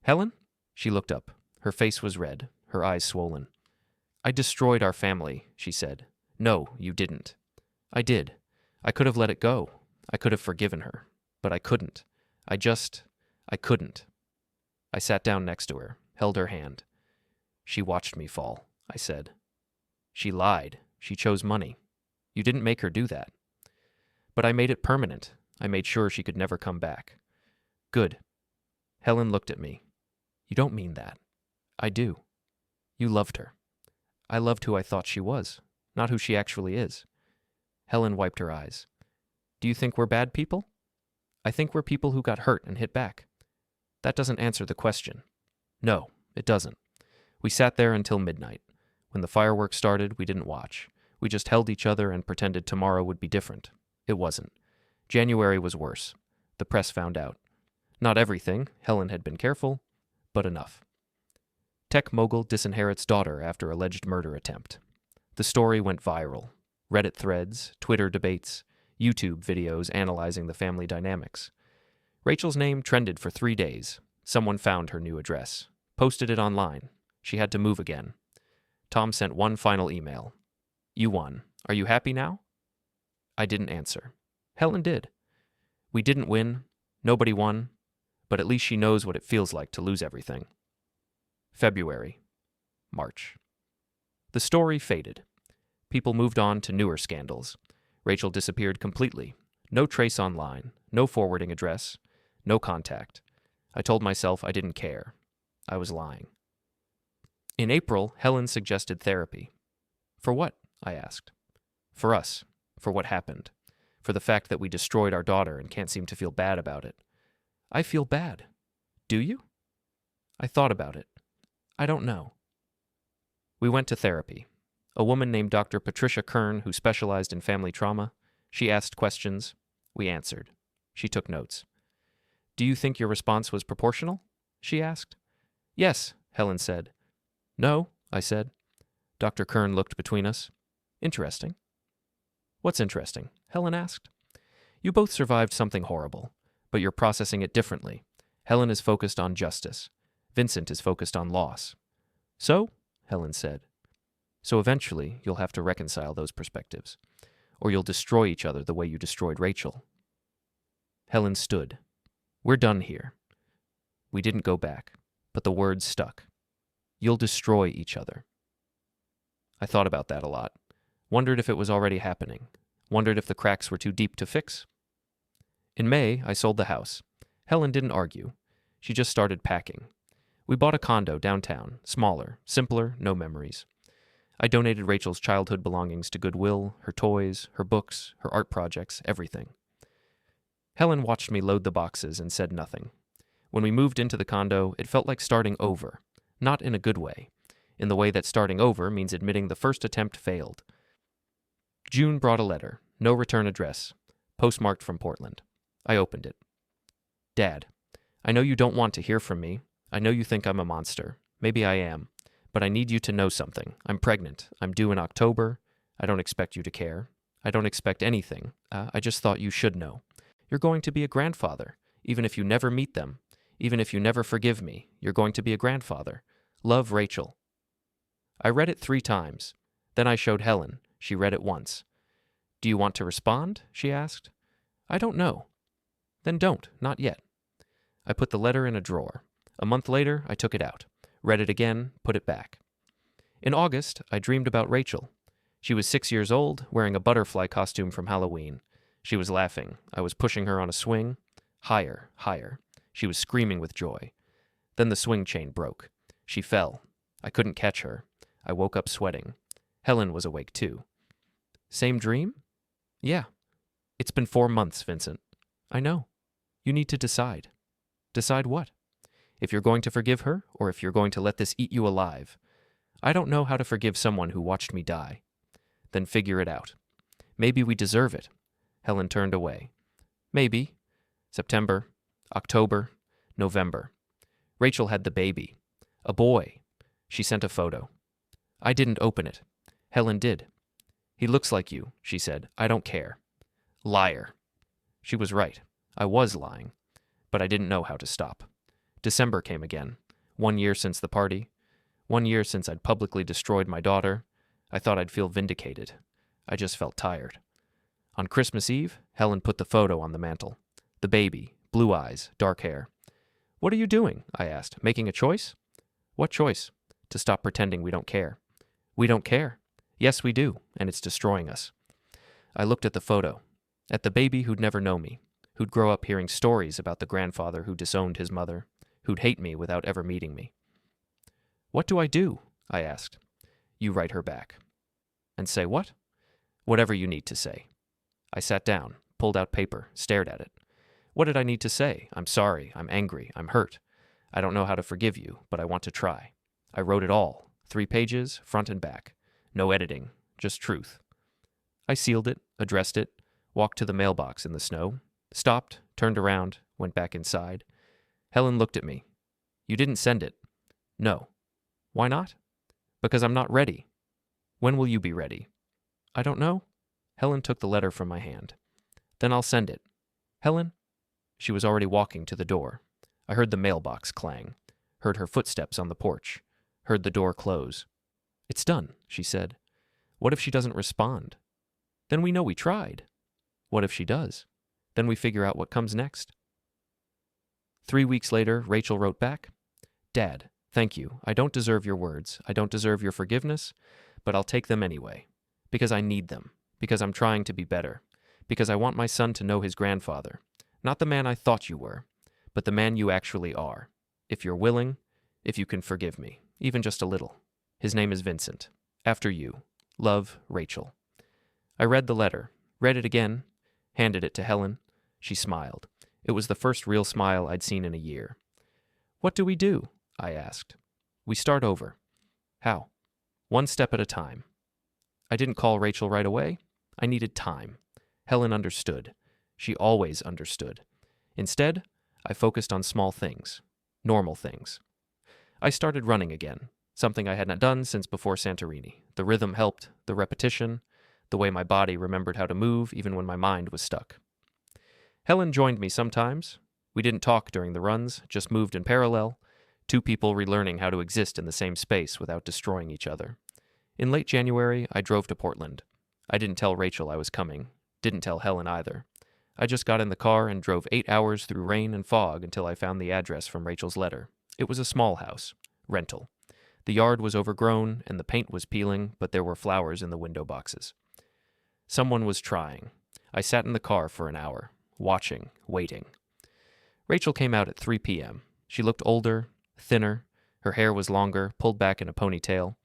Speaker 1: Helen? She looked up. Her face was red, her eyes swollen. I destroyed our family, she said. No, you didn't. I did. I could have let it go. I could have forgiven her. But I couldn't. I couldn't. I sat down next to her, held her hand. She watched me fall, I said. She lied. She chose money. You didn't make her do that. But I made it permanent. I made sure she could never come back. Good. Helen looked at me. You don't mean that. I do. You loved her. I loved who I thought she was, not who she actually is. Helen wiped her eyes. Do you think we're bad people? I think we're people who got hurt and hit back. That doesn't answer the question. No, it doesn't. We sat there until midnight. When the fireworks started, we didn't watch. We just held each other and pretended tomorrow would be different. It wasn't. January was worse. The press found out. Not everything. Helen had been careful, but enough. Tech mogul disinherits daughter after alleged murder attempt. The story went viral. Reddit threads, Twitter debates, YouTube videos analyzing the family dynamics. Rachel's name trended for 3 days. Someone found her new address, posted it online. She had to move again. Tom sent one final email. You won. Are you happy now? I didn't answer. Helen did. We didn't win. Nobody won. But at least she knows what it feels like to lose everything. February. March. The story faded. People moved on to newer scandals. Rachel disappeared completely. No trace online. No forwarding address. No contact. I told myself I didn't care. I was lying. In April, Helen suggested therapy. For what? I asked. For us. For what happened. For the fact that we destroyed our daughter and can't seem to feel bad about it. I feel bad. Do you? I thought about it. I don't know. We went to therapy. A woman named Dr. Patricia Kern, who specialized in family trauma. She asked questions. We answered. She took notes. Do you think your response was proportional? She asked. Yes, Helen said. No, I said. Dr. Kern looked between us. Interesting. What's interesting? Helen asked. You both survived something horrible, but you're processing it differently. Helen is focused on justice. Vincent is focused on loss. So? Helen said. So eventually, you'll have to reconcile those perspectives, or you'll destroy each other the way you destroyed Rachel. Helen stood. We're done here. We didn't go back, but the words stuck. You'll destroy each other. I thought about that a lot. Wondered if it was already happening. Wondered if the cracks were too deep to fix. In May, I sold the house. Helen didn't argue. She just started packing. We bought a condo downtown, smaller, simpler, no memories. I donated Rachel's childhood belongings to Goodwill, her toys, her books, her art projects, everything. Helen watched me load the boxes and said nothing. When we moved into the condo, it felt like starting over, not in a good way, in the way that starting over means admitting the first attempt failed. June brought a letter, no return address, postmarked from Portland. I opened it. Dad, I know you don't want to hear from me. I know you think I'm a monster. Maybe I am. But I need you to know something. I'm pregnant. I'm due in October. I don't expect you to care. I don't expect anything. I just thought you should know. You're going to be a grandfather, even if you never meet them. Even if you never forgive me, you're going to be a grandfather. Love, Rachel. I read it 3 times. Then I showed Helen. She read it once. Do you want to respond? She asked. I don't know. Then don't, not yet. I put the letter in a drawer. A month later, I took it out, read it again, put it back. In August, I dreamed about Rachel. She was 6 years old, wearing a butterfly costume from Halloween. She was laughing. I was pushing her on a swing. Higher, higher. She was screaming with joy. Then the swing chain broke. She fell. I couldn't catch her. I woke up sweating. Helen was awake too. Same dream? Yeah. It's been 4 months, Vincent. I know. You need to decide. Decide what? If you're going to forgive her, or if you're going to let this eat you alive. I don't know how to forgive someone who watched me die. Then figure it out. Maybe we deserve it. Helen turned away. Maybe. September, October, November. Rachel had the baby. A boy. She sent a photo. I didn't open it. Helen did. He looks like you, she said. I don't care. Liar. She was right. I was lying. But I didn't know how to stop. December came again. 1 year since the party. 1 year since I'd publicly destroyed my daughter. I thought I'd feel vindicated. I just felt tired. On Christmas Eve, Helen put the photo on the mantel. The baby, blue eyes, dark hair. What are you doing? I asked. Making a choice? What choice? To stop pretending we don't care. We don't care. Yes, we do, and it's destroying us. I looked at the photo, at the baby who'd never know me, who'd grow up hearing stories about the grandfather who disowned his mother, who'd hate me without ever meeting me. What do I do? I asked. You write her back. And say what? Whatever you need to say. I sat down, pulled out paper, stared at it. What did I need to say? I'm sorry, I'm angry, I'm hurt. I don't know how to forgive you, but I want to try. I wrote it all, 3 pages, front and back. No editing, just truth. I sealed it, addressed it, walked to the mailbox in the snow, stopped, turned around, went back inside. Helen looked at me. You didn't send it. No. Why not? Because I'm not ready. When will you be ready? I don't know. Helen took the letter from my hand. Then I'll send it. Helen? She was already walking to the door. I heard the mailbox clang, heard her footsteps on the porch, heard the door close. It's done, she said. What if she doesn't respond? Then we know we tried. What if she does? Then we figure out what comes next. 3 weeks later, Rachel wrote back, Dad, thank you. I don't deserve your words. I don't deserve your forgiveness, but I'll take them anyway. Because I need them. Because I'm trying to be better. Because I want my son to know his grandfather. Not the man I thought you were, but the man you actually are. If you're willing, if you can forgive me, even just a little. His name is Vincent. After you. Love, Rachel. I read the letter, read it again, handed it to Helen. She smiled. It was the first real smile I'd seen in a year. What do we do? I asked. We start over. How? 1 step at a time. I didn't call Rachel right away. I needed time. Helen understood. She always understood. Instead, I focused on small things, normal things. I started running again, something I hadn't done since before Santorini. The rhythm helped, the repetition, the way my body remembered how to move even when my mind was stuck. Helen joined me sometimes. We didn't talk during the runs, just moved in parallel, 2 people relearning how to exist in the same space without destroying each other. In late January, I drove to Portland. I didn't tell Rachel I was coming, didn't tell Helen either. I just got in the car and drove 8 hours through rain and fog until I found the address from Rachel's letter. It was a small house, rental. The yard was overgrown and the paint was peeling, but there were flowers in the window boxes. Someone was trying. I sat in the car for an hour, watching, waiting. Rachel came out at 3 p.m. She looked older, thinner. Her hair was longer, pulled back in a ponytail.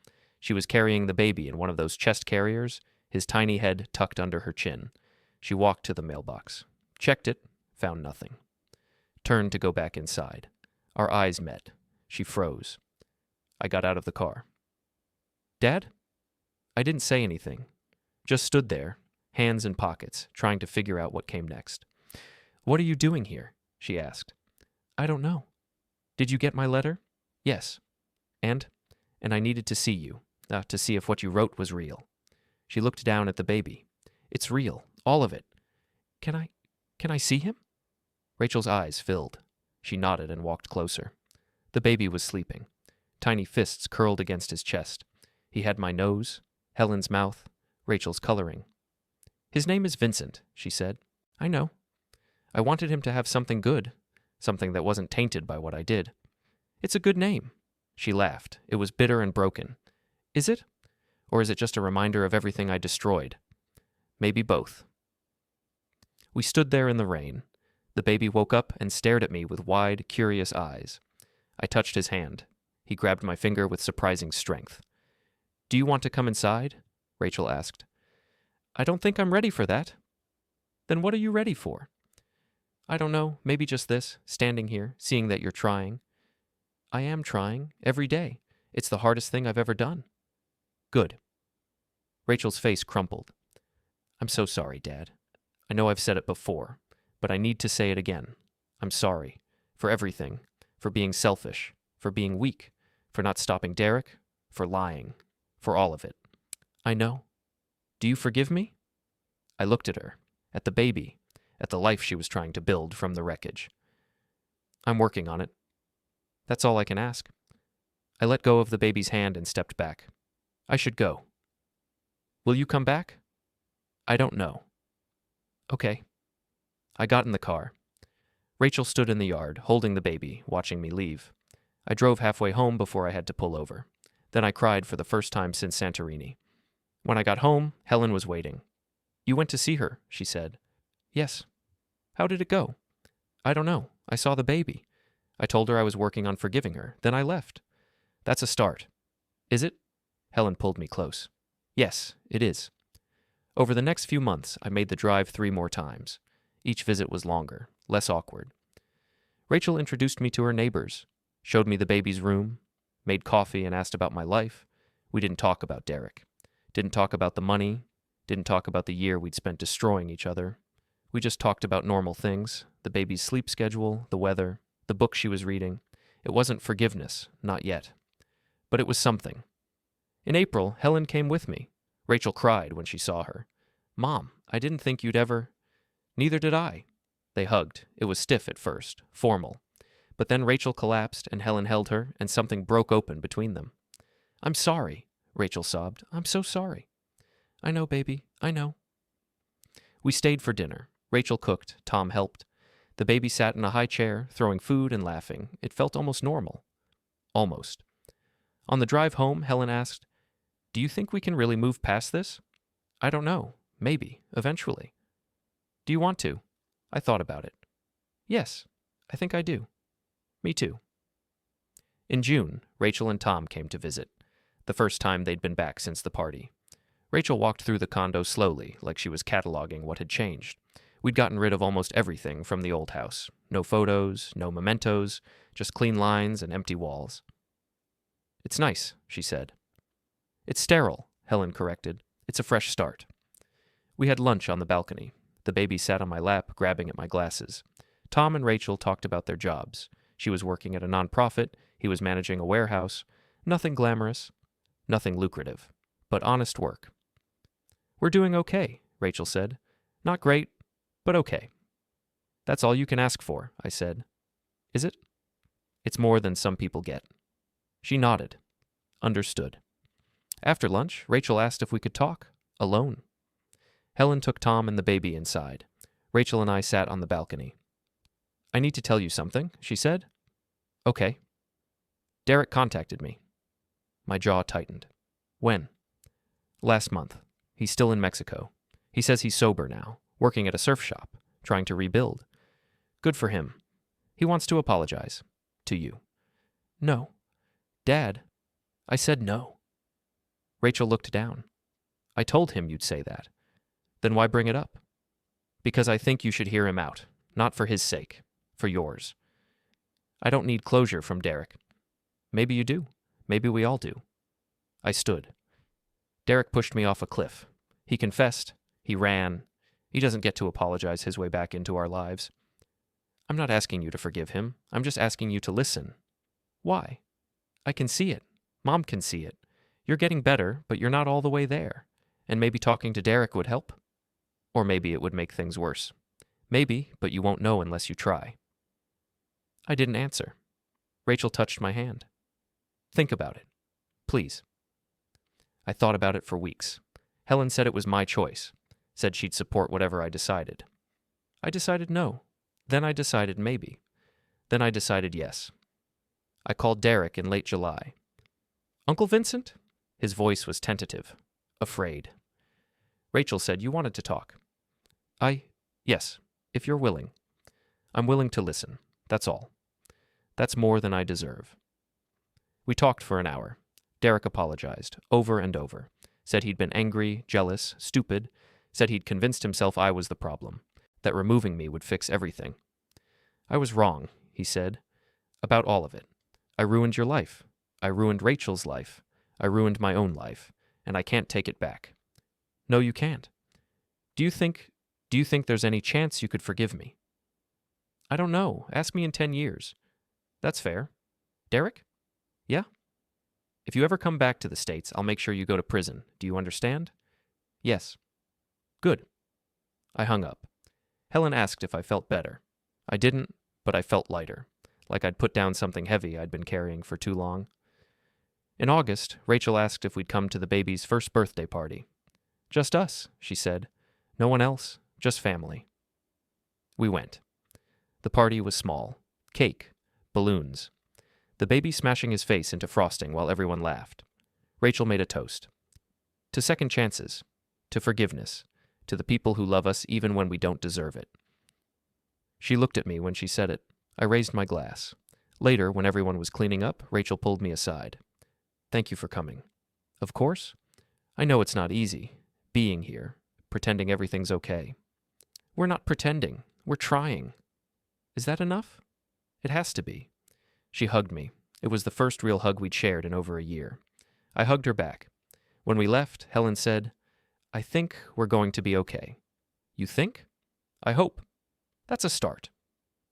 Speaker 1: She was carrying the baby in one of those chest carriers, his tiny head tucked under her chin. She walked to the mailbox, checked it, found nothing. Turned to go back inside. Our eyes met. She froze. I got out of the car. "Dad?" I didn't say anything. Just stood there, hands in pockets, trying to figure out what came next. "What are you doing here?" she asked. "I don't know." "Did you get my letter?" "Yes." And I needed to see you, to see if what you wrote was real." She looked down at the baby. "It's real, all of it. Can I see him?" Rachel's eyes filled. She nodded and walked closer. The baby was sleeping. Tiny fists curled against his chest. He had my nose, Helen's mouth, Rachel's coloring. "His name is Vincent," she said. "I know. I wanted him to have something good, something that wasn't tainted by what I did. It's a good name." She laughed. It was bitter and broken. "Is it? Or is it just a reminder of everything I destroyed? Maybe both." We stood there in the rain. The baby woke up and stared at me with wide, curious eyes. I touched his hand. He grabbed my finger with surprising strength. "Do you want to come inside?" Rachel asked. "I don't think I'm ready for that." "Then what are you ready for?" "I don't know, maybe just this, standing here, seeing that you're trying." "I am trying, every day. It's the hardest thing I've ever done." "Good." Rachel's face crumpled. "I'm so sorry, Dad. I know I've said it before, but I need to say it again. I'm sorry. For everything. For being selfish. For being weak. For not stopping Derek. For lying. For all of it. I know. Do you forgive me?" I looked at her. At the baby. At the life she was trying to build from the wreckage. "I'm working on it. That's all I can ask." I let go of the baby's hand and stepped back. "I should go." "Will you come back?" "I don't know." "Okay." I got in the car. Rachel stood in the yard, holding the baby, watching me leave. I drove halfway home before I had to pull over. Then I cried for the first time since Santorini. When I got home, Helen was waiting. "You went to see her," she said. "Yes." "How did it go?" "I don't know. I saw the baby. I told her I was working on forgiving her. Then I left." "That's a start." "Is it?" Helen pulled me close. "Yes, it is." Over the next few months, I made the drive 3 more times. Each visit was longer, less awkward. Rachel introduced me to her neighbors, showed me the baby's room, made coffee and asked about my life. We didn't talk about Derek. Didn't talk about the money. Didn't talk about the year we'd spent destroying each other. We just talked about normal things, the baby's sleep schedule, the weather, the book she was reading. It wasn't forgiveness, not yet. But it was something. In April, Helen came with me. Rachel cried when she saw her. "Mom, I didn't think you'd ever—" "Neither did I." They hugged. It was stiff at first, formal. But then Rachel collapsed and Helen held her, and something broke open between them. "I'm sorry," Rachel sobbed. "I'm so sorry." "I know, baby, I know." We stayed for dinner. Rachel cooked, Tom helped. The baby sat in a high chair, throwing food and laughing. It felt almost normal. Almost. On the drive home, Helen asked, "Do you think we can really move past this?" "I don't know. Maybe. Eventually." "Do you want to?" I thought about it. "Yes, I think I do." "Me too." In June, Rachel and Tom came to visit. The first time they'd been back since the party. Rachel walked through the condo slowly, like she was cataloging what had changed. We'd gotten rid of almost everything from the old house. No photos, no mementos, just clean lines and empty walls. "It's nice," she said. "It's sterile," Helen corrected. "It's a fresh start." We had lunch on the balcony. The baby sat on my lap, grabbing at my glasses. Tom and Rachel talked about their jobs. She was working at a nonprofit. He was managing a warehouse. Nothing glamorous, nothing lucrative, but honest work. "We're doing okay," Rachel said. "Not great, but okay." "That's all you can ask for," I said. "Is it?" "It's more than some people get." She nodded. Understood. After lunch, Rachel asked if we could talk, alone. Helen took Tom and the baby inside. Rachel and I sat on the balcony. "I need to tell you something," she said. "Okay." "Derek contacted me." My jaw tightened. "When?" "Last month. He's still in Mexico. He says he's sober now, working at a surf shop, trying to rebuild. Good for him. He wants to apologize. To you. No. Dad. I said no. Rachel looked down. I told him you'd say that. Then why bring it up? Because I think you should hear him out, not for his sake, for yours. I don't need closure from Derek. Maybe you do. Maybe we all do. I stood. Derek pushed me off a cliff. He confessed. He ran. He doesn't get to apologize his way back into our lives. I'm not asking you to forgive him. I'm just asking you to listen. Why? I can see it. Mom can see it. You're getting better, but you're not all the way there. And maybe talking to Derek would help. Or maybe it would make things worse. Maybe, but you won't know unless you try. I didn't answer. Rachel touched my hand. Think about it. Please. I thought about it for weeks. Helen said it was my choice. Said she'd support whatever I decided. I decided no. Then I decided maybe. Then I decided yes. I called Derek in late July. Uncle Vincent? His voice was tentative, afraid. Rachel said you wanted to talk. Yes, if you're willing. I'm willing to listen. That's all. That's more than I deserve. We talked for an hour. Derek apologized, over and over. Said he'd been angry, jealous, stupid. Said he'd convinced himself I was the problem, that removing me would fix everything. I was wrong, he said, about all of it. I ruined your life. I ruined Rachel's life. I ruined my own life, and I can't take it back. No, you can't. Do you think there's any chance you could forgive me? I don't know. Ask me in 10 years. That's fair. Derek? Yeah? If you ever come back to the States, I'll make sure you go to prison. Do you understand? Yes. Good. I hung up. Helen asked if I felt better. I didn't, but I felt lighter, like I'd put down something heavy I'd been carrying for too long. In August, Rachel asked if we'd come to the baby's first birthday party. Just us, she said. No one else, just family. We went. The party was small. Cake. Balloons. The baby smashing his face into frosting while everyone laughed. Rachel made a toast. To second chances. To forgiveness. To the people who love us even when we don't deserve it. She looked at me when she said it. I raised my glass. Later, when everyone was cleaning up, Rachel pulled me aside. Thank you for coming. Of course. I know it's not easy, being here, pretending everything's okay. We're not pretending. We're trying. Is that enough? It has to be. She hugged me. It was the first real hug we'd shared in over a year. I hugged her back. When we left, Helen said, I think we're going to be okay. You think? I hope. That's a start.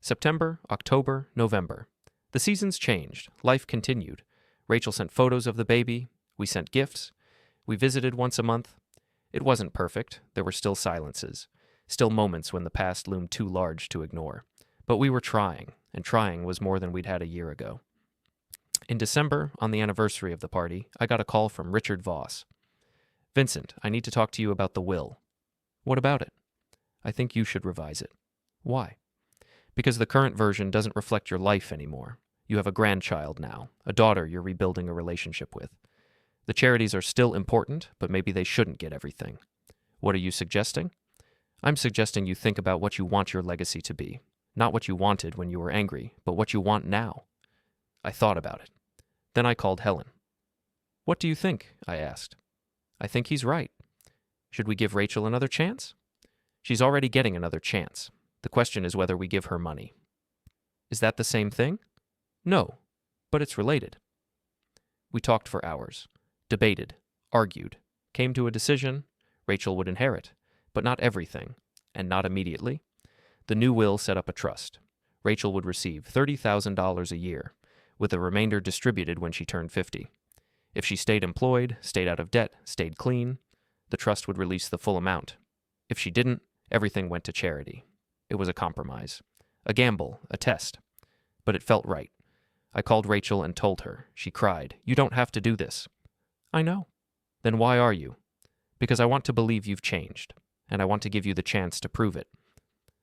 Speaker 1: September, October, November. The seasons changed. Life continued. Rachel sent photos of the baby. We sent gifts. We visited once a month. It wasn't perfect. There were still silences. Still moments when the past loomed too large to ignore. But we were trying, and trying was more than we'd had a year ago. In December, on the anniversary of the party, I got a call from Richard Voss. Vincent, I need to talk to you about the will. What about it? I think you should revise it. Why? Because the current version doesn't reflect your life anymore. You have a grandchild now, a daughter you're rebuilding a relationship with. The charities are still important, but maybe they shouldn't get everything. What are you suggesting? I'm suggesting you think about what you want your legacy to be. Not what you wanted when you were angry, but what you want now. I thought about it. Then I called Helen. What do you think? I asked. I think he's right. Should we give Rachel another chance? She's already getting another chance. The question is whether we give her money. Is that the same thing? No, but it's related. We talked for hours, debated, argued, came to a decision. Rachel would inherit, but not everything, and not immediately. The new will set up a trust. Rachel would receive $30,000 a year, with the remainder distributed when she turned 50. If she stayed employed, stayed out of debt, stayed clean, the trust would release the full amount. If she didn't, everything went to charity. It was a compromise, a gamble, a test, but it felt right. I called Rachel and told her. She cried, "You don't have to do this." I know. Then why are you? Because I want to believe you've changed, and I want to give you the chance to prove it.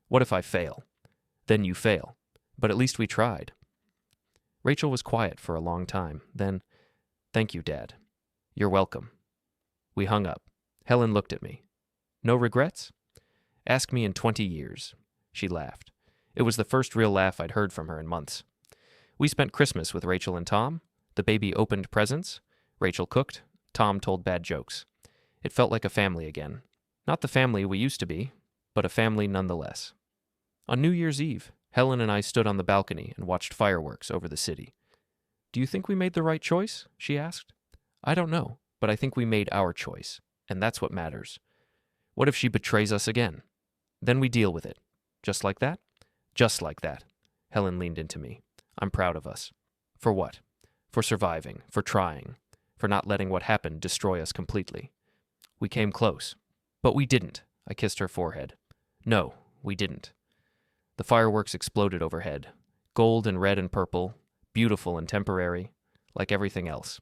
Speaker 1: What if I fail? Then you fail. But at least we tried. Rachel was quiet for a long time. Then, thank you, Dad. You're welcome. We hung up. Helen looked at me. No regrets? Ask me in 20 years. She laughed. It was the first real laugh I'd heard from her in months. We spent Christmas with Rachel and Tom. The baby opened presents. Rachel cooked. Tom told bad jokes. It felt like a family again. Not the family we used to be, but a family nonetheless. On New Year's Eve, Helen and I stood on the balcony and watched fireworks over the city. Do you think we made the right choice? She asked. I don't know, but I think we made our choice, and that's what matters. What if she betrays us again? Then we deal with it. Just like that? Just like that. Helen leaned into me. I'm proud of us. For what? For surviving, for trying, for not letting what happened destroy us completely. We came close. But we didn't. I kissed her forehead. No, we didn't. The fireworks exploded overhead. Gold and red and purple, beautiful and temporary, like everything else.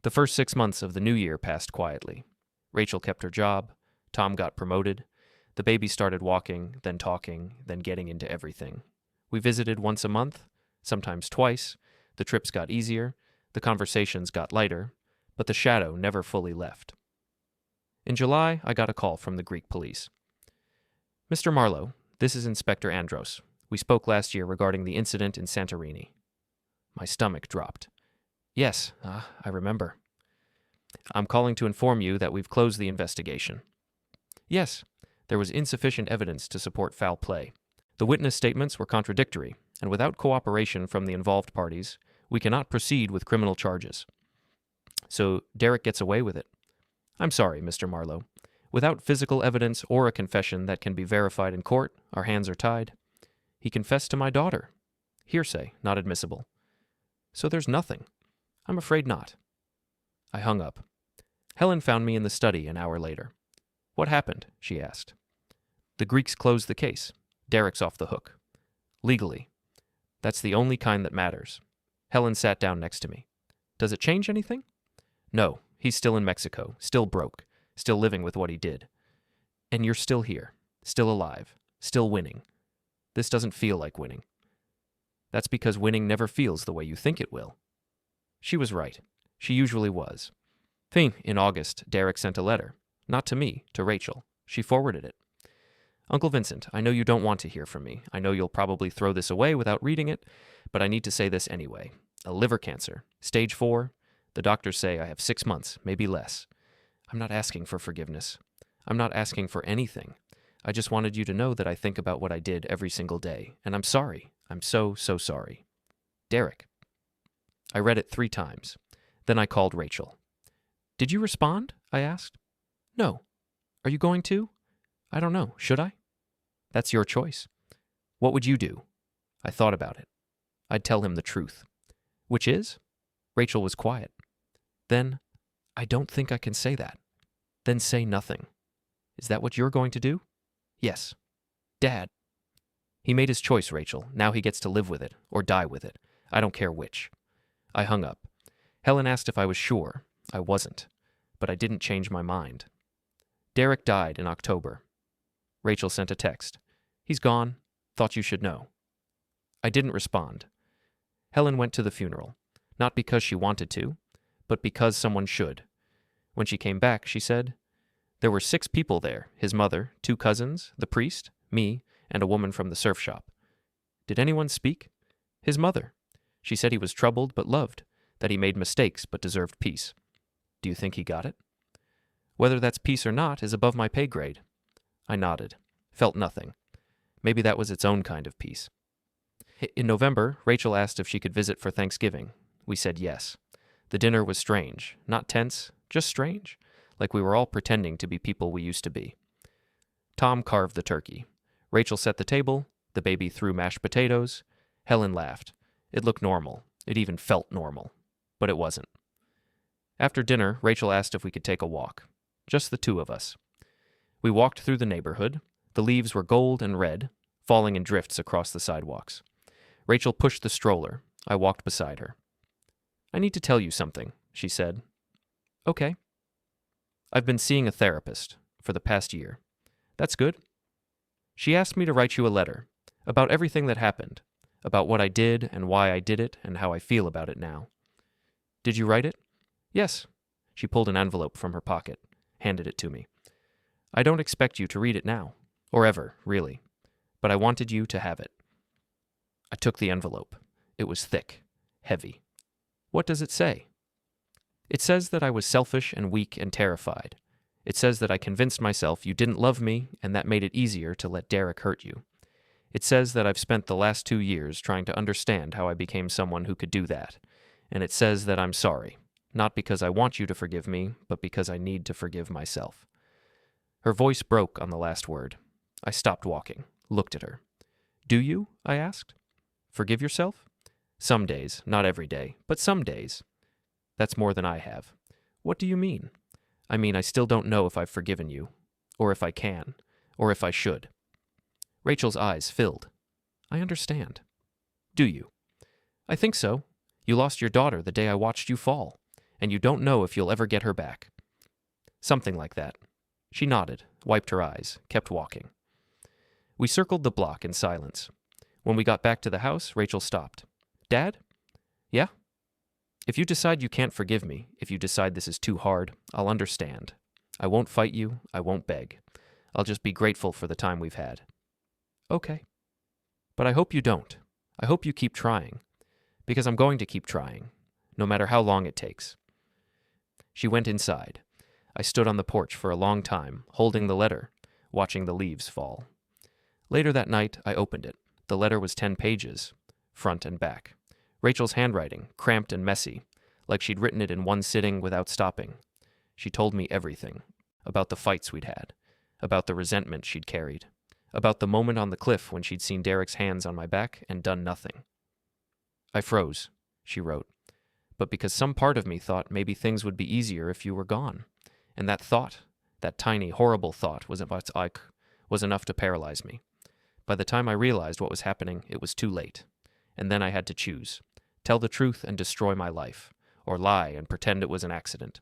Speaker 1: The first 6 months of the new year passed quietly. Rachel kept her job. Tom got promoted. The baby started walking, then talking, then getting into everything. We visited once a month, sometimes twice. The trips got easier. The conversations got lighter. But the shadow never fully left. In July, I got a call from the Greek police. Mr. Marlowe, this is Inspector Andros. We spoke last year regarding the incident in Santorini. My stomach dropped. Yes, I remember. I'm calling to inform you that we've closed the investigation. Yes, there was insufficient evidence to support foul play. The witness statements were contradictory, and without cooperation from the involved parties, we cannot proceed with criminal charges. So Derek gets away with it. I'm sorry, Mr. Marlowe. Without physical evidence or a confession that can be verified in court, our hands are tied. He confessed to my daughter. Hearsay, not admissible. So there's nothing. I'm afraid not. I hung up. Helen found me in the study an hour later. What happened? She asked. The Greeks closed the case. Derek's off the hook. Legally. That's the only kind that matters. Helen sat down next to me. Does it change anything? No. He's still in Mexico, still broke, still living with what he did. And you're still here, still alive, still winning. This doesn't feel like winning. That's because winning never feels the way you think it will. She was right. She usually was. In August, Derek sent a letter. Not to me, to Rachel. She forwarded it. Uncle Vincent, I know you don't want to hear from me. I know you'll probably throw this away without reading it, but I need to say this anyway. A liver cancer, stage 4. The doctors say I have 6 months, maybe less. I'm not asking for forgiveness. I'm not asking for anything. I just wanted you to know that I think about what I did every single day, and I'm sorry. I'm so sorry. Derek. I read it 3 times. Then I called Rachel. Did you respond? I asked. No. Are you going to? I don't know. Should I? That's your choice. What would you do? I thought about it. I'd tell him the truth. Which is? Rachel was quiet. Then, I don't think I can say that. Then say nothing. Is that what you're going to do? Yes. Dad. He made his choice, Rachel. Now he gets to live with it, or die with it. I don't care which. I hung up. Helen asked if I was sure. I wasn't. But I didn't change my mind. Derek died in October. Rachel sent a text. He's gone. Thought you should know. I didn't respond. Helen went to the funeral. Not because she wanted to, but because someone should. When she came back, she said, there were 6 people there, his mother, 2 cousins, the priest, me, and a woman from the surf shop. Did anyone speak? His mother. She said he was troubled but loved, that he made mistakes but deserved peace. Do you think he got it? Whether that's peace or not is above my pay grade. I nodded, felt nothing. Maybe that was its own kind of peace. In November, Rachel asked if she could visit for Thanksgiving. We said yes. The dinner was strange, not tense, just strange, like we were all pretending to be people we used to be. Tom carved the turkey. Rachel set the table. The baby threw mashed potatoes. Helen laughed. It looked normal. It even felt normal. But it wasn't. After dinner, Rachel asked if we could take a walk. Just the 2 of us. We walked through the neighborhood. The leaves were gold and red, falling in drifts across the sidewalks. Rachel pushed the stroller. I walked beside her. I need to tell you something, she said. Okay. I've been seeing a therapist for the past year. That's good. She asked me to write you a letter about everything that happened, about what I did and why I did it and how I feel about it now. Did you write it? Yes. She pulled an envelope from her pocket, handed it to me. I don't expect you to read it now, or ever, really, but I wanted you to have it. I took the envelope. It was thick, heavy. What does it say? It says that I was selfish and weak and terrified. It says that I convinced myself you didn't love me and that made it easier to let Derek hurt you. It says that I've spent the last 2 years trying to understand how I became someone who could do that. And it says that I'm sorry, not because I want you to forgive me, but because I need to forgive myself. Her voice broke on the last word. I stopped walking, looked at her. Do you? I asked. Forgive yourself? Some days, not every day, but some days. That's more than I have. What do you mean? I mean, I still don't know if I've forgiven you, or if I can, or if I should. Rachel's eyes filled. I understand. Do you? I think so. You lost your daughter the day I watched you fall, and you don't know if you'll ever get her back. Something like that. She nodded, wiped her eyes, kept walking. We circled the block in silence. When we got back to the house, Rachel stopped. Dad? Yeah? If you decide you can't forgive me, if you decide this is too hard, I'll understand. I won't fight you, I won't beg. I'll just be grateful for the time we've had. Okay. But I hope you don't. I hope you keep trying. Because I'm going to keep trying, no matter how long it takes. She went inside. I stood on the porch for a long time, holding the letter, watching the leaves fall. Later that night, I opened it. The letter was 10 pages, front and back. Rachel's handwriting, cramped and messy, like she'd written it in one sitting without stopping. She told me everything, about the fights we'd had, about the resentment she'd carried, about the moment on the cliff when she'd seen Derek's hands on my back and done nothing. I froze, she wrote, but because some part of me thought maybe things would be easier if you were gone. And that thought, that tiny, horrible thought, was enough to paralyze me. By the time I realized what was happening, it was too late. And then I had to choose. Tell the truth and destroy my life, or lie and pretend it was an accident.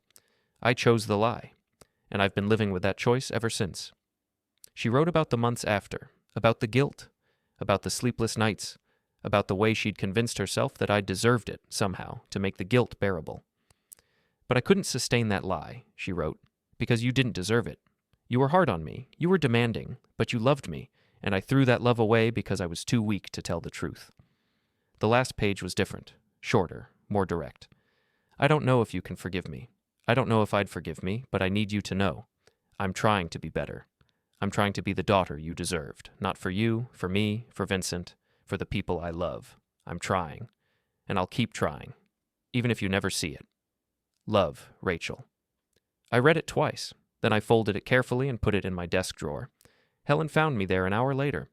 Speaker 1: I chose the lie, and I've been living with that choice ever since. She wrote about the months after, about the guilt, about the sleepless nights, about the way she'd convinced herself that I deserved it, somehow, to make the guilt bearable. But I couldn't sustain that lie, she wrote, because you didn't deserve it. You were hard on me, you were demanding, but you loved me, and I threw that love away because I was too weak to tell the truth. The last page was different, shorter, more direct. I don't know if you can forgive me. I don't know if I'd forgive me, but I need you to know. I'm trying to be better. I'm trying to be the daughter you deserved, not for you, for me, for Vincent, for the people I love. I'm trying, and I'll keep trying, even if you never see it. Love, Rachel. I read it twice, then I folded it carefully and put it in my desk drawer. Helen found me there an hour later.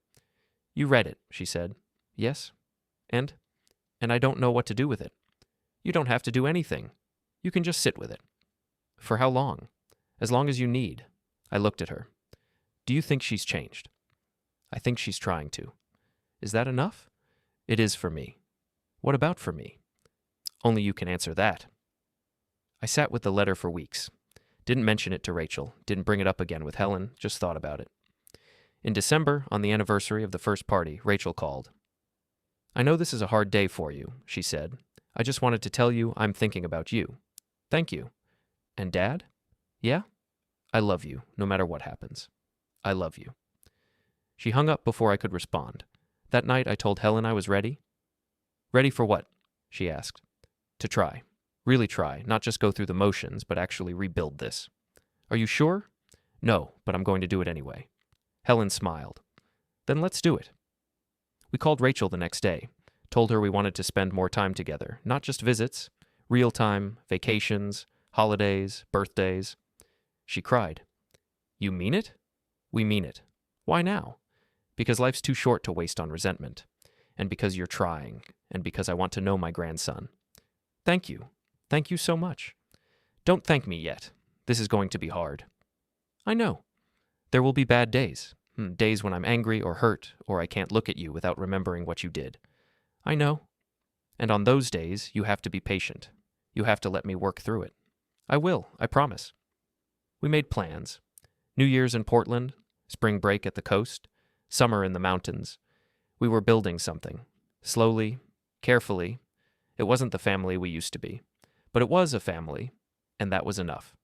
Speaker 1: You read it, she said. Yes? And I don't know what to do with it. You don't have to do anything. You can just sit with it. For how long? As long as you need. I looked at her. Do you think she's changed? I think she's trying to. Is that enough? It is for me. What about for me? Only you can answer that. I sat with the letter for weeks. Didn't mention it to Rachel, didn't bring it up again with Helen, just thought about it. In December, on the anniversary of the first party, Rachel called. I know this is a hard day for you, she said. I just wanted to tell you I'm thinking about you. Thank you. And Dad? Yeah? I love you, no matter what happens. I love you. She hung up before I could respond. That night I told Helen I was ready. Ready for what? She asked. To try. Really try, not just go through the motions, but actually rebuild this. Are you sure? No, but I'm going to do it anyway. Helen smiled. Then let's do it. We called Rachel the next day, told her we wanted to spend more time together, not just visits, real time, vacations, holidays, birthdays. She cried. You mean it? We mean it. Why now? Because life's too short to waste on resentment, and because you're trying, and because I want to know my grandson. Thank you. Thank you so much. Don't thank me yet. This is going to be hard. I know. There will be bad days. Days when I'm angry or hurt, or I can't look at you without remembering what you did. I know. And on those days, you have to be patient. You have to let me work through it. I will, I promise. We made plans. New Year's in Portland, spring break at the coast, summer in the mountains. We were building something. Slowly, carefully. It wasn't the family we used to be. But it was a family, and that was enough.